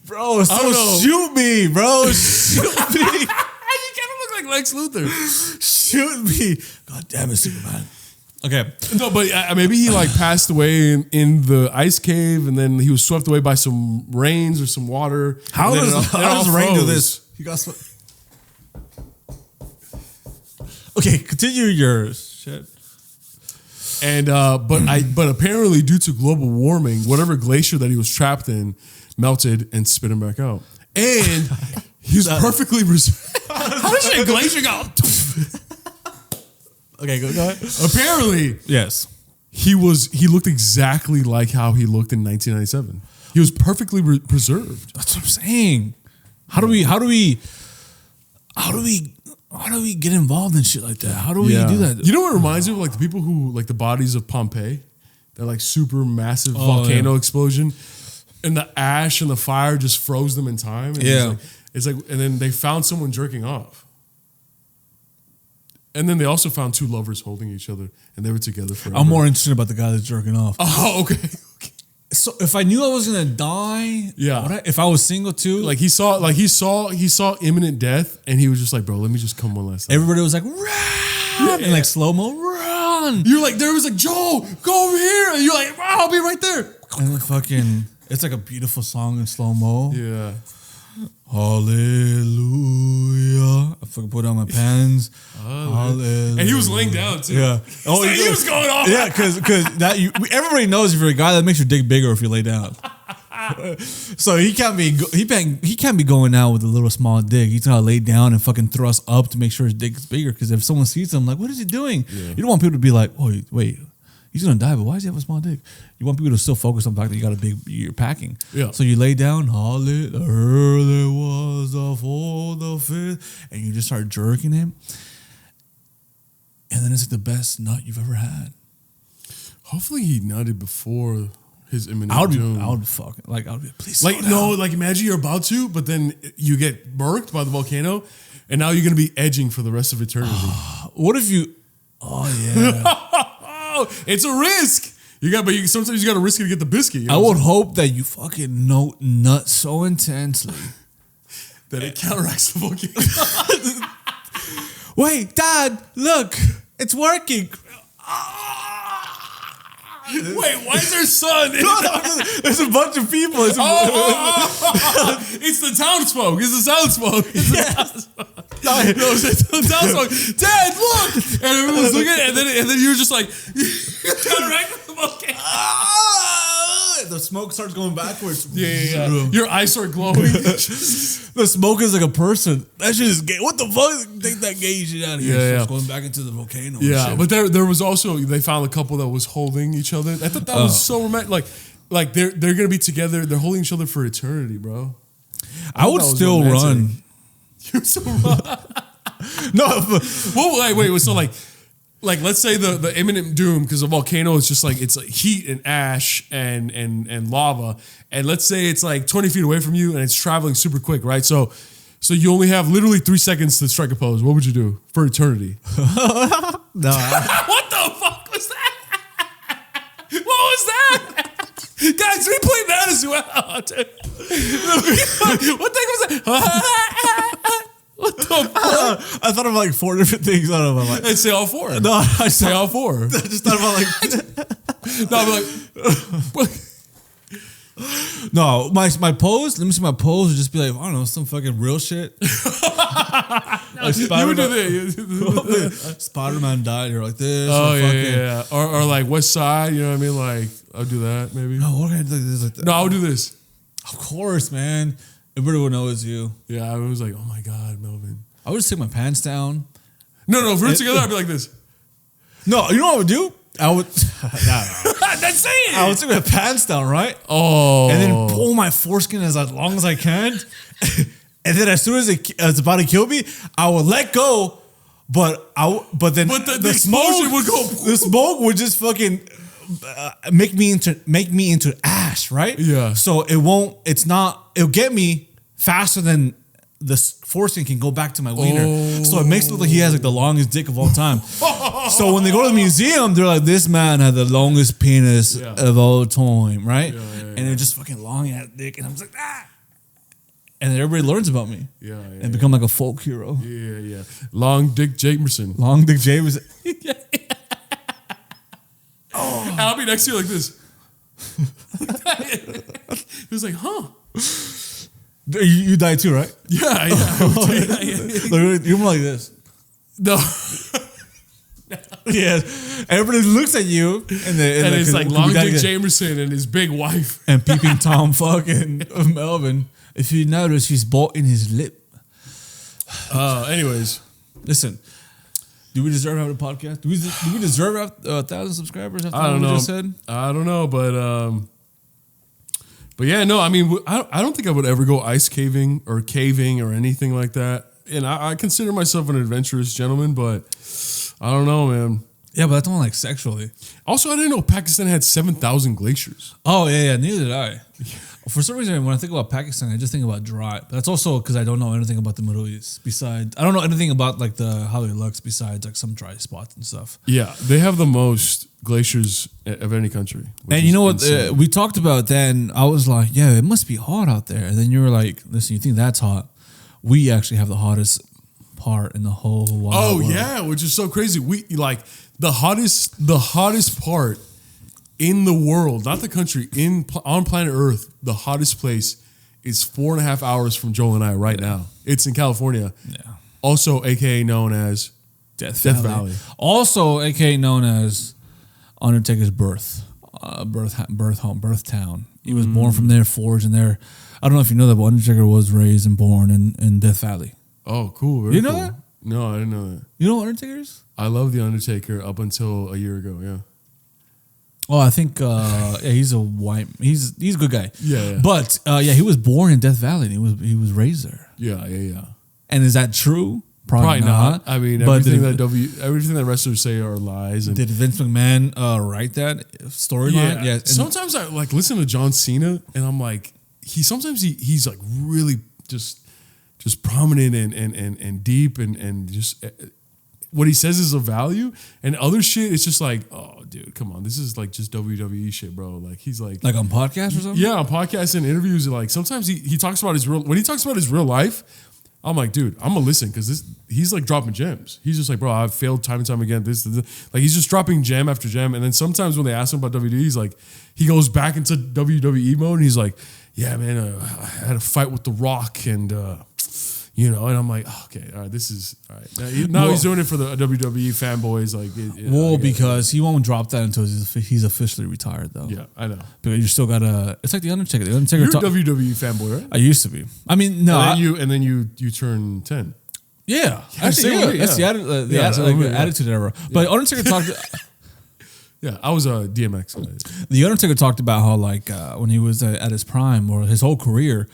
Bro, so shoot me, bro. Shoot me. You kind of look like Lex Luthor. Shoot me. God damn it, Superman. Okay. No, but maybe he like passed away in the ice cave, and then he was swept away by some rains or some water. How does rain do this? You got Okay, continue your shit. And but apparently due to global warming, whatever glacier that he was trapped in melted and spit him back out. And he was perfectly how does a glacier go? Okay, go ahead. Apparently, yes. He looked exactly like how he looked in 1997. He was perfectly preserved. That's what I'm saying. How do we get involved in shit like that? How do we do that? You know what it reminds me of? Like the people who like the bodies of Pompeii, that like super massive volcano explosion, and the ash and the fire just froze them in time. And it's like, and then they found someone jerking off. And then they also found two lovers holding each other, and they were together forever. I'm more interested about the guy that's jerking off. Oh, okay. So if I knew I was gonna die, if I was single too, like he saw imminent death, and he was just like, bro, let me just come one last time. Everybody was like, run, and like slow mo, run. You're like, there was like, Joe, go over here, and you're like, wow, I'll be right there. And then fucking, it's like a beautiful song in slow mo. Yeah. Hallelujah. I fucking put on my pants. Hallelujah. And he was laying down too. Yeah. Oh, he was going off. Yeah, because everybody knows if you're a guy, that makes your dick bigger if you lay down. So he can't be going out with a little small dick. He's gotta lay down and fucking thrust up to make sure his dick is bigger. Because if someone sees him, like, what is he doing? Yeah. You don't want people to be like, oh wait, he's gonna die, but why does he have a small dick? You want people to still focus on the fact that you got a big, you're packing. Yeah. So you lay down, hallelujah, there was a fourth, the fifth, and you just start jerking him. And then it's like the best nut you've ever had. Hopefully he nutted before his imminent doom. I would be, please slow like down. No, like imagine you're about to, but then you get burnt by the volcano, and now you're gonna be edging for the rest of eternity. What if you? Oh yeah. It's a risk. Sometimes you got to risk it to get the biscuit. You know I would hope that you fucking nut so intensely that it counteracts the volcano. Wait, Dad, look, it's working. Wait, why is there sun? There's a bunch of people. It's the townsfolk. It's the sound smoke. It's the townsfolk. Dad, look! And everyone's looking, and then you're just like, counteract the volcano. The smoke starts going backwards. Yeah. Your eyes start glowing. The smoke is like a person. That shit is gay. What the fuck? Take that gay shit out of here. Yeah. It's going back into the volcano. Yeah, but there was also, they found a couple that was holding each other. I thought that was so romantic. Like they're gonna be together. They're holding each other for eternity, bro. I would still run. You still run? No. Well, wait. So like let's say the imminent doom, because a volcano is just like, it's like heat and ash and lava, and let's say it's like 20 feet away from you and it's traveling super quick, right? So you only have literally 3 seconds to strike a pose. What would you do for eternity? No. What the fuck was that? What was that? Guys, replay that as well. What the heck was that? What the fuck? I thought of like 4 different things. I don't know. Like, I'd say all 4. No, I say all 4. I just thought about like. No, I'm like. No, my pose. Let me see my pose. Would just be like, I don't know, some fucking real shit. Like you would do that. Spider-Man died here like this. Oh yeah. Or like West Side. You know what I mean? Like I'll do that maybe. No, what can I do like that? No, I'll do this. Of course, man. Everybody would know it's you. Yeah, I was like, oh my God, Melvin. I would just take my pants down. No, if we were together, I'd be like this. No, you know what I would do? I would. That's it. I would take my pants down, right? Oh. And then pull my foreskin as long as I can. And then as soon as it's about to kill me, I would let go. But then the smoke would go. The smoke would just fucking make me into ash, right? Yeah. So it'll get me faster than the foreskin can go back to my wiener. Oh. So it makes it look like he has like the longest dick of all time. So when they go to the museum, they're like, this man had the longest penis of all time, right? Yeah. And they're just fucking long ass dick. And I'm just like, and then everybody learns about me. Yeah, and become like a folk hero. Yeah. Long Dick Jamerson. Long Dick Jamerson. And I'll be next to you like this. He was like, huh? You die too, right? Yeah. You're more like this. No. Yeah. Everybody looks at you, and it's like Long Dick Jamerson and his big wife. And peeping Tom fucking Melvin. If you notice, he's bought in his lip. Anyways. Listen. Do we deserve having a podcast? Do we deserve 1,000 subscribers after I don't what know. we just said? I don't know, but yeah, no, I mean, I don't think I would ever go ice caving or anything like that. And I consider myself an adventurous gentleman, but I don't know, man. Yeah, but that's not like sexually. Also, I didn't know Pakistan had 7,000 glaciers. Oh, yeah, neither did I. For some reason, when I think about Pakistan, I just think about dry. But that's also because I don't know anything about the Middle East. Besides, I don't know anything about like how it looks besides like some dry spots and stuff. Yeah, they have the most glaciers of any country. And you know what? We talked about then. I was like, yeah, it must be hot out there. And then you were like, listen, you think that's hot? We actually have the hottest part in the whole wide world. Yeah, which is so crazy. We like the hottest part in the world, not the country, on planet Earth. The hottest place is 4.5 hours from Joel and I right now. It's in California. Yeah. Also, aka known as Death Valley. Also, aka known as Undertaker's birth home, birth town. He was born from there, forged in there. I don't know if you know that, but Undertaker was raised and born in Death Valley. Oh, cool. Very you know cool. that? No, I didn't know that. You know what Undertaker is? I love The Undertaker up until a year ago, yeah. Oh, I think he's a white. He's a good guy. Yeah. But he was born in Death Valley and he was raised there. Yeah. And is that true? Probably not. I mean, But everything that wrestlers say are lies. And did Vince McMahon write that storyline? Yeah. Sometimes I like listen to John Cena and I'm like, he's like really just prominent and deep and just what he says is of value, and other shit it's just like, oh dude, come on, this is like just WWE shit, bro. Like he's like on podcasts or something. Yeah, on podcasts and interviews. Like sometimes he talks about when he talks about his real life, I'm like, dude, I'm gonna listen because he's like dropping gems. He's just like, bro, I've failed time and time again. This. Like he's just dropping gem after gem. And then sometimes when they ask him about WWE, he's like, he goes back into WWE mode and he's like, yeah, man, I had a fight with The Rock and and I'm like, oh, okay, all right, this is all right. Now he's doing it for the WWE fanboys, like. Because he won't drop that until he's officially retired, though. Yeah, I know. Because you still gotta. It's like the Undertaker. The Undertaker. You're a WWE fanboy, right? I used to be. I mean, no. And then you turn 10. Yeah, actually, that's the attitude era. But Undertaker talked. Yeah, I was a DMX guy. The Undertaker talked about how like when he was at his prime or his whole career,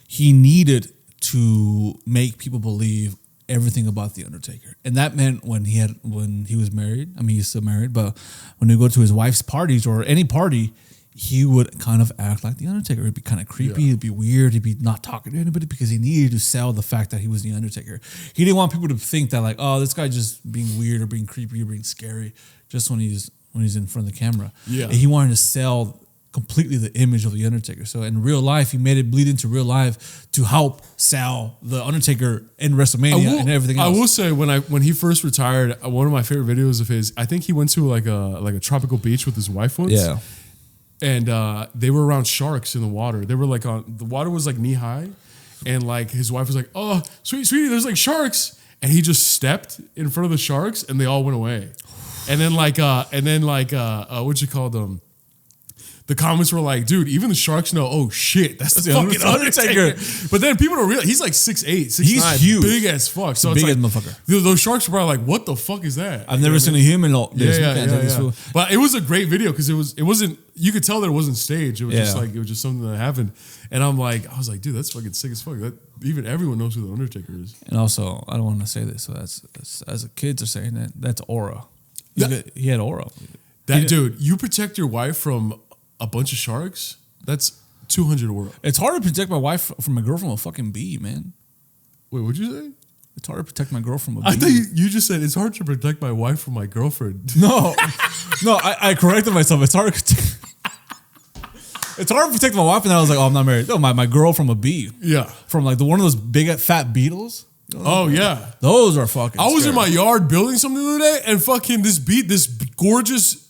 he needed to make people believe everything about the Undertaker, and that meant when he was married. I mean, he's still married, but when he go to his wife's parties or any party, he would kind of act like the Undertaker. It'd be kind of creepy. Yeah. It'd be weird. He'd be not talking to anybody because he needed to sell the fact that he was the Undertaker. He didn't want people to think that like, oh, this guy just being weird or being creepy or being scary just when he's in front of the camera. Yeah, and he wanted to sell completely the image of the Undertaker. So in real life, he made it bleed into real life to help sell the Undertaker in WrestleMania and everything else. I will say when he first retired, one of my favorite videos of his, I think he went to like a tropical beach with his wife once. Yeah. And they were around sharks in the water. They were like the water was like knee high, and like his wife was like, "Oh, sweetie, there's like sharks," and he just stepped in front of the sharks, and they all went away. And then what you call them? The comments were like, dude, even the sharks know, oh shit, that's the fucking Undertaker. But then people don't realize he's like 6'8", 6'9", he's huge, big as fuck. So big it's as like, motherfucker. Those sharks were probably like, what the fuck is that? I've never seen a human like this. Yeah. But it was a great video because it wasn't. You could tell that it wasn't staged. It was just like it was just something that happened. And I was like, dude, that's fucking sick as fuck. That even everyone knows who the Undertaker is. And also, I don't want to say this, so that's as a kids are saying that's aura. He had aura. Dude, you protect your wife from a bunch of sharks, that's 200 aura. It's hard to protect my wife from a girl from a fucking bee, man. Wait, what'd you say? It's hard to protect my girl from a bee. I thought you just said it's hard to protect my wife from my girlfriend. No, I corrected myself. It's hard to It's hard to protect my wife, and then I was like, oh, I'm not married. No, my girl from a bee. Yeah. From like one of those big fat beetles. Oh yeah. Those are fucking I was scary. in my yard building something the other day, and fucking this gorgeous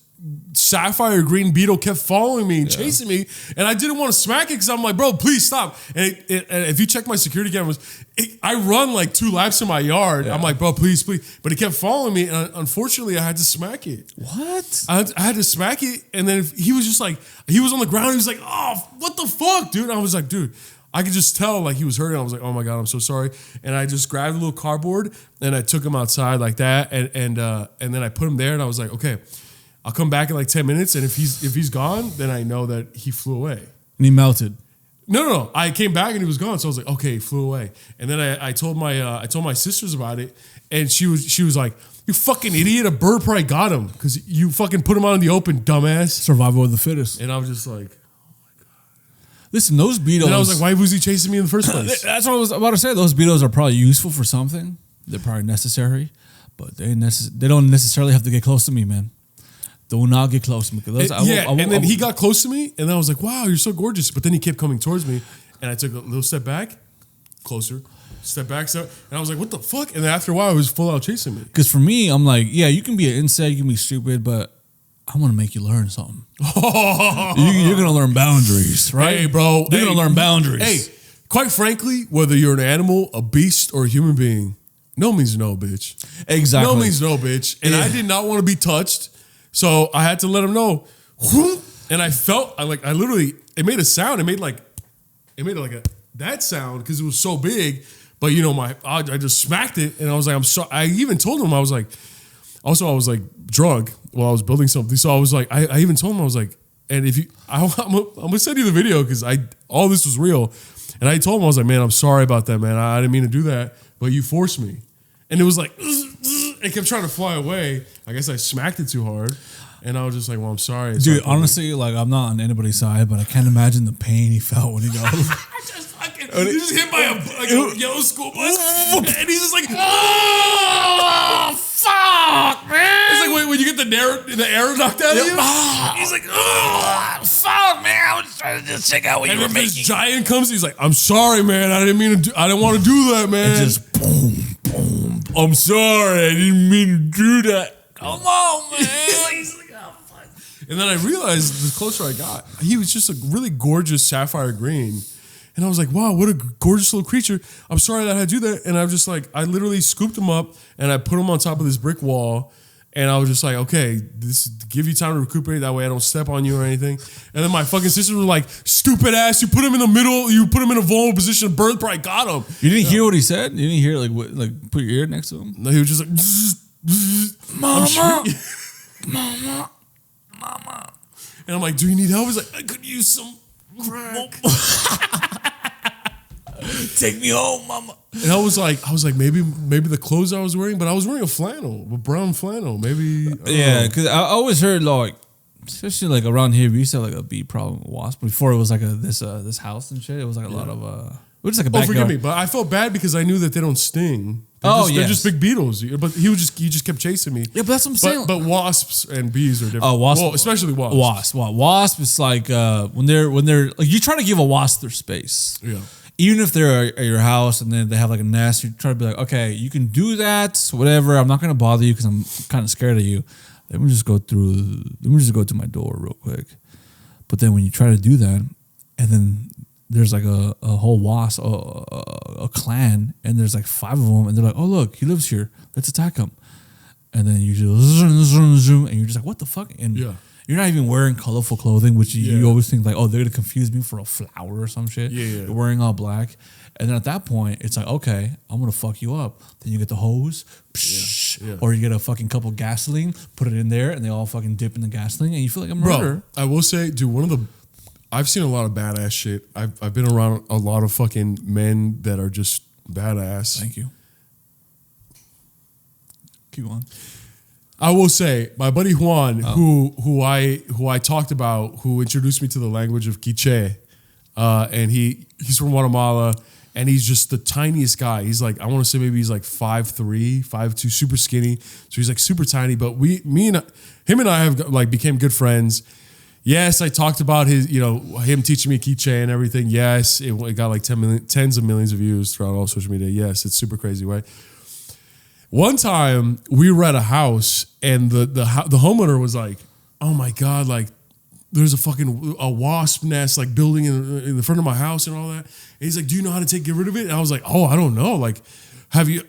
sapphire green beetle kept following me and chasing me, and I didn't want to smack it because I'm like, bro, please stop. And if you check my security cameras, I run like 2 laps in my yard. Yeah. I'm like, bro, please. But it kept following me, and unfortunately, I had to smack it. What? I had to smack it, and then he was just like, he was on the ground. He was like, oh, what the fuck, dude? And I was like, dude. I could just tell like he was hurting. I was like, oh my God, I'm so sorry. And I just grabbed a little cardboard and I took him outside like that. And then I put him there and I was like, okay, I'll come back in like 10 minutes. And if he's gone, then I know that he flew away. And he melted. No. I came back and he was gone. So I was like, okay, he flew away. And then I told my sisters about it. And she was like, you fucking idiot. A bird probably got him because you fucking put him out in the open, dumbass. Survival of the fittest. And I was just like, listen, those beetles. And I was like, why was he chasing me in the first place? That's what I was about to say. Those beetles are probably useful for something. They're probably necessary, but they don't necessarily have to get close to me, man. Do not get close to me. And then he got close to me, and I was like, wow, you're so gorgeous. But then he kept coming towards me, and I took a little step back, closer, step back, and I was like, what the fuck? And then after a while, he was full out chasing me. Because for me, I'm like, yeah, you can be an insect, you can be stupid, but I want to make you learn something. You're going to learn boundaries, right? Hey, bro. You're going to learn boundaries. Hey, quite frankly, whether you're an animal, a beast, or a human being, no means no, bitch. Exactly. No means no, bitch. And I did not want to be touched, so I had to let him know. And I felt, I literally, it made a sound. It made like that sound because it was so big. But, you know, I just smacked it, and I was like, I'm sorry. I even told him, I was like drunk while I was building something. So I was like, I even told him, I was like, and if you, I'm gonna send you the video because all this was real. And I told him, I was like, man, I'm sorry about that, man. I didn't mean to do that, but you forced me. And it was like, it kept trying to fly away. I guess I smacked it too hard. And I was just like, well, I'm sorry. It's dude, honestly, like I'm not on anybody's side, but I can't imagine the pain he felt when he got he just hit by a yellow school bus, and he's just like, oh, fuck, man. It's like when you get the air knocked out of you. He's like, oh, fuck, man. I was trying to just check out what you were making. This giant comes, he's like, I'm sorry, man. I didn't want to do that, man. And just boom, boom. I'm sorry. I didn't mean to do that. Come on, man. He's like, oh, fuck. And then I realized the closer I got, he was just a really gorgeous sapphire green. And I was like, wow, what a gorgeous little creature. I'm sorry that I had to do that. And I was just like, I literally scooped him up and I put him on top of this brick wall. And I was just like, okay, this give you time to recuperate. That way I don't step on you or anything. And then my fucking sisters were like, stupid ass, you put him in the middle, you put him in a vulnerable position, bird probably got him. You didn't hear what he said? You didn't hear like put your ear next to him? No, he was just like, Mama. Mama. And I'm like, do you need help? He's like, I could use some crack. Take me home, mama. And I was like, maybe the clothes I was wearing, but I was wearing a brown flannel. Maybe. Yeah, because I always heard like, especially like around here, we used to have like a bee problem with wasp. Before it was like this house and shit. It was like a lot of it was like a backyard. Oh, forgive me, but I felt bad because I knew that they don't sting. They're just big beetles. But he just kept chasing me. Yeah, but that's what I'm saying. But wasps and bees are different. Well, especially wasps. Wasp is like when they're like you try to give a wasp their space. Yeah. Even if they're at your house and then they have like a nest, you try to be like, okay, you can do that, whatever. I'm not gonna bother you because I'm kind of scared of you. Let me just go to my door real quick. But then when you try to do that, and then there's like a whole wasp, a clan, and there's like 5 of them, and they're like, oh look, he lives here. Let's attack him. And then you just zoom, and you're just like, what the fuck? And you're not even wearing colorful clothing, which you always think like, oh, they're gonna confuse me for a flower or some shit. Yeah. You're wearing all black. And then at that point, it's like, okay, I'm gonna fuck you up. Then you get the hose, or you get a fucking couple gasoline, put it in there, and they all fucking dip in the gasoline, and you feel like a murderer. Bro, I will say, dude, I've seen a lot of badass shit. I've been around a lot of fucking men that are just badass. Thank you. Keep on. I will say, my buddy Juan, who I talked about, who introduced me to the language of Quiche, and he's from Guatemala, and he's just the tiniest guy. He's like, I want to say maybe he's like 5'3", 5'2", super skinny. So he's like super tiny. But him and I have like became good friends. Yes, I talked about him teaching me quiche and everything. Yes, it got like tens of millions of views throughout all social media. Yes, it's super crazy, right? One time we were at a house and the homeowner was like, "Oh my God, like there's a wasp nest like building in the front of my house and all that." And he's like, "Do you know how to get rid of it?" And I was like, "Oh, I don't know. Like,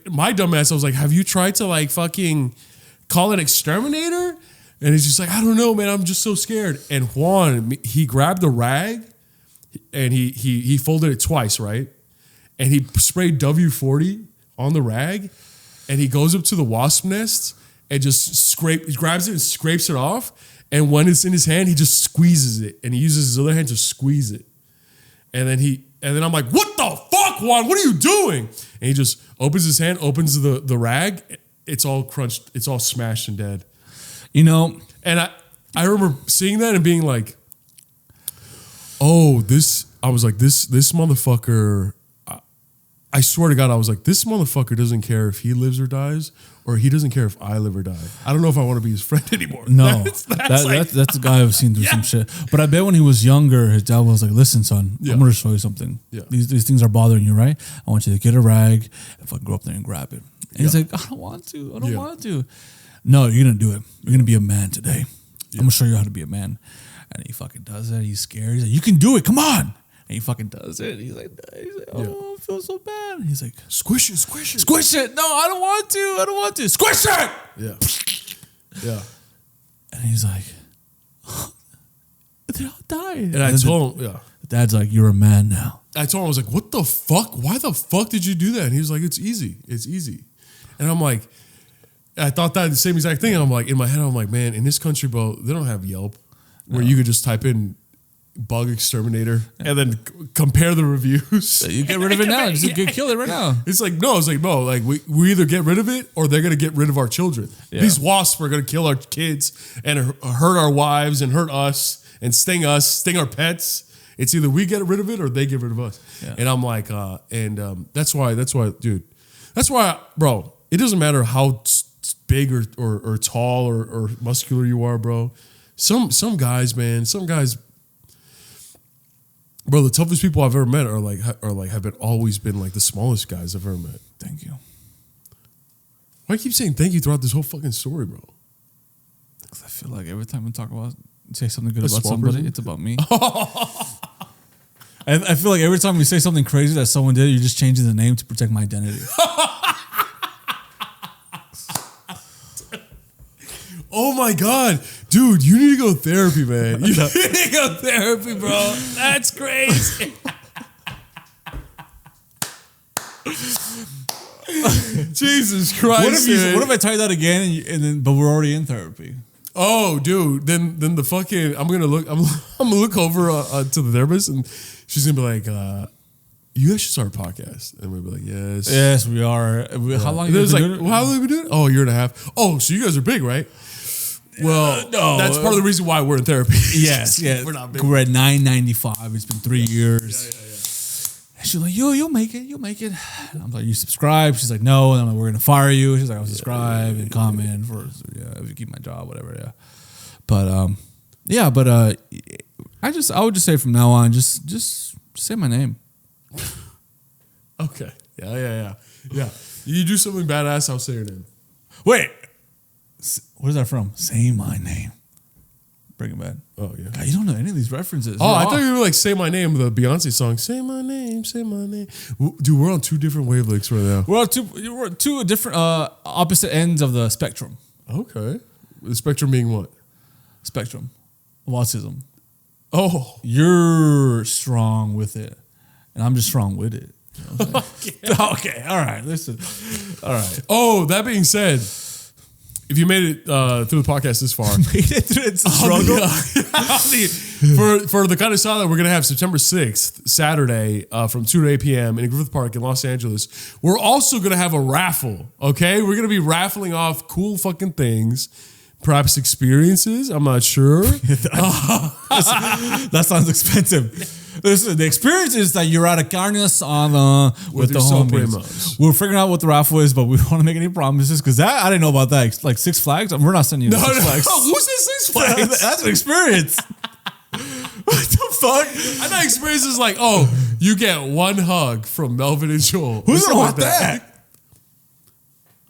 my dumbass, I was like, have you tried to like fucking call an exterminator?" And he's just like, "I don't know, man. I'm just so scared." And Juan, he grabbed a rag and he folded it twice, right? And he sprayed W40 on the rag and he goes up to the wasp nest and just grabs it and scrapes it off. And when it's in his hand, he just squeezes it and he uses his other hand to squeeze it. And then I'm like, "What the fuck, Juan? What are you doing?" And he just opens his hand, opens the rag. It's all crunched. It's all smashed and dead. And I remember seeing that and being like, "Oh, I was like, this motherfucker." I swear to God, I was like, this motherfucker doesn't care if he lives or dies, or he doesn't care if I live or die. I don't know if I want to be his friend anymore. No, that's the guy I've seen do some shit. But I bet when he was younger, his dad was like, "Listen, son, I'm going to show you something. Yeah. These things are bothering you, right? I want you to get a rag and fucking go up there and grab it." And he's like, "I don't want to. I don't want to." "No, you're going to do it. You're going to be a man today. I'm going to show you how to be a man." And he fucking does it. He's scared. He's like, "You can do it. Come on." And he fucking does it. He's like, "Oh, I feel so bad." He's like, "Squish it, squish it. Squish it. No, I don't want to. I don't want to. Squish it." Yeah. And he's like, "They all died." And I told him, the dad's like, "You're a man now." I told him, I was like, "What the fuck? Why the fuck did you do that?" And he was like, "It's easy. It's easy." And I'm like, I thought that the same exact thing. And I'm like, in my head, I'm like, man, in this country, bro, they don't have Yelp where you could just type in bug exterminator and then compare the reviews. So you get rid of it now. Just kill it right now. It's like, no, like we either get rid of it or they're going to get rid of our children. Yeah. These wasps are going to kill our kids and hurt our wives and hurt us and sting our pets. It's either we get rid of it or they get rid of us. Yeah. And I'm like, that's why, dude, that's why, bro, it doesn't matter how big or tall or muscular you are, bro. Some guys, bro, the toughest people I've ever met have always been like the smallest guys I've ever met. Thank you. Why do you keep saying thank you throughout this whole fucking story, bro? Because I feel like every time I say something good about somebody, it's about me. I feel like every time we say something crazy that someone did, you're just changing the name to protect my identity. Oh my God. Dude, you need to go therapy, man. You need to go therapy, bro. That's crazy. Jesus Christ. What if I try that again but we're already in therapy? Oh, dude. Then the fucking I'm gonna look over to the therapist and she's gonna be like, "You guys should start a podcast." And we'll be like, "Yes. Yes, we are." How long have you been doing it? How long have we been doing it? Oh, a year and a half. Oh, so you guys are big, right? Well, no. That's part of the reason why we're in therapy. Yes, yeah. We're not big. We're at 995. It's been 3 years. Yeah. And she's like, "You'll make it. You'll make it." And I'm like, "You subscribe?" She's like, "No." And I'm like, "We're gonna fire you." She's like, "I'll subscribe and comment if you keep my job, whatever." Yeah. But I would just say from now on, just say my name. Okay. Yeah. You do something badass, I'll say your name. Wait. Where's that from? Say my name. Breaking Bad. Oh, yeah. God, you don't know any of these references. Oh, I thought you were like, "Say My Name," the Beyonce song. Say my name, say my name. Dude, we're on two different wavelengths right now. We're on two different opposite ends of the spectrum. Okay. The spectrum being what? Spectrum of autism. Oh. You're strong with it, and I'm just strong with it. You know okay. All right. Listen. All right. Oh, that being said, if you made it through the podcast this far, made it through its struggle. For the Carnosada, we're gonna have September 6th, Saturday, from 2 to 8 p.m. in Griffith Park in Los Angeles. We're also gonna have a raffle. Okay, we're gonna be raffling off cool fucking things, perhaps experiences. I'm not sure. That sounds expensive. Listen, the experience is that you're at a Carnosada with the homies. We're figuring out what the raffle is, but we don't want to make any promises because I didn't know about that. Like Six Flags, we're not sending you to Six Flags. Who's in Six Flags? That's an experience. fuck? I thought experience is like, oh, you get one hug from Melvin and Joel. Who's gonna want that?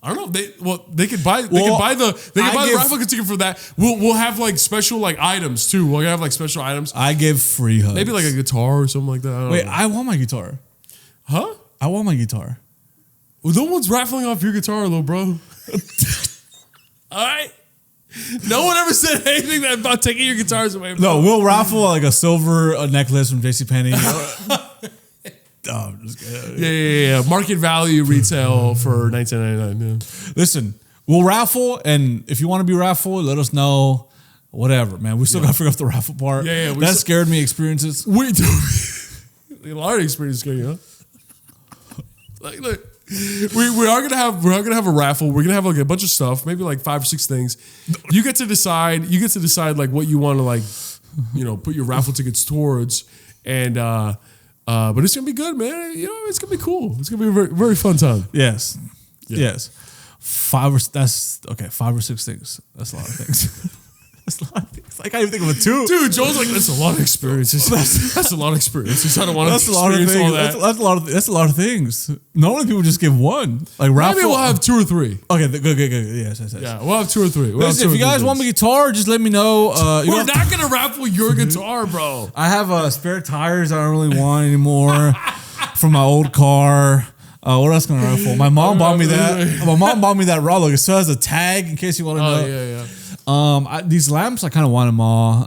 I don't know. They could buy the raffle ticket for that. We'll have like special like items too. We're gonna have like special items. I give free hugs. Maybe like a guitar or something like that. I want my guitar. Huh? I want my guitar. Well, no one's raffling off your guitar, little bro. All right. No one ever said anything about taking your guitars away. Bro. No, we'll raffle like a silver necklace from JCPenney. I'm just kidding. Yeah. Market value retail for $19.99. Yeah. Listen, we'll raffle, and if you want to be raffled, let us know. Whatever, man. We still got to figure out the raffle part. Yeah. That scared me. Experiences. We do. A lot of experience scared you, huh? Like, look. We are gonna have a raffle. We're gonna have like a bunch of stuff, maybe like 5 or 6 things. You get to decide like what you want to like, put your raffle tickets towards, and but it's gonna be good, man. It's gonna be cool. It's gonna be a very, very fun time. Yes, yeah. Yes. 5 or 6 things. That's a lot of things. That's a lot of things. I can't even think of a 2. Dude, Joel's like, that's a lot of experiences. That's a lot of experiences. I don't want to experience all that. That's a lot of things. Normally people just give 1. Like raffle. Maybe we'll have 2 or 3. Okay, good. Yes. Yeah, we'll have 2 or 3. Listen, if you guys want my guitar, just let me know. We're not gonna raffle your guitar, bro. I have spare tires I don't really want anymore from my old car. What else can I raffle? My mom bought me that. My mom bought me that raw look. It still has a tag in case you want to know. Yeah. These lamps, I kind of want them all.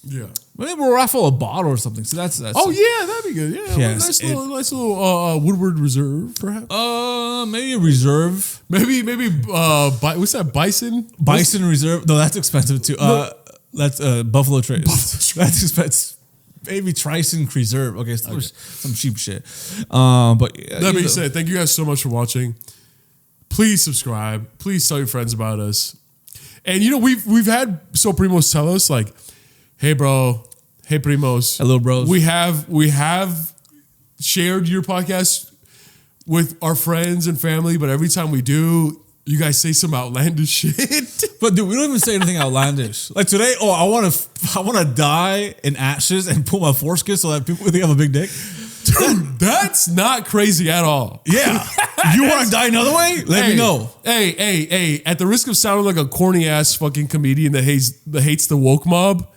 Yeah. Maybe we'll raffle a bottle or something. So that's. Oh yeah, that'd be good. Yeah, yes, nice little Woodward Reserve, perhaps. Maybe a reserve. Maybe what's that? Bison Reserve. No, that's expensive too. That's Buffalo Trace. That's expensive. Maybe Trison Reserve. Okay, some cheap shit. But that being said, thank you guys so much for watching. Please subscribe. Please tell your friends about us. And we've had Primos tell us like, hey bro, hey Primos, hello bros. We have shared your podcast with our friends and family, but every time we do, you guys say some outlandish shit. But dude, we don't even say anything outlandish. Like today, I want to die in ashes and pull my foreskin so that people think I have a big dick. Dude, that's not crazy at all. Yeah. You want to die another way? Let me know. Hey. At the risk of sounding like a corny ass fucking comedian that hates the woke mob,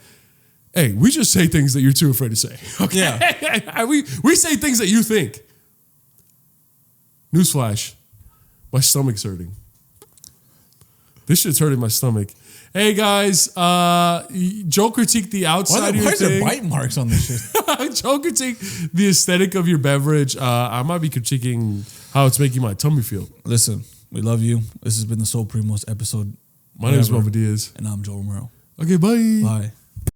hey, we just say things that you're too afraid to say. Okay? Yeah. we say things that you think. Newsflash. My stomach's hurting. This shit's hurting my stomach. Hey guys, Joe critiqued the outside of your thing. Why is there bite marks on this shit? Joe critiqued the aesthetic of your beverage. I might be critiquing how it's making my tummy feel. Listen, we love you. This has been the Soul Primos episode. My name is Mama Diaz. And I'm Joe Romero. Okay, bye. Bye.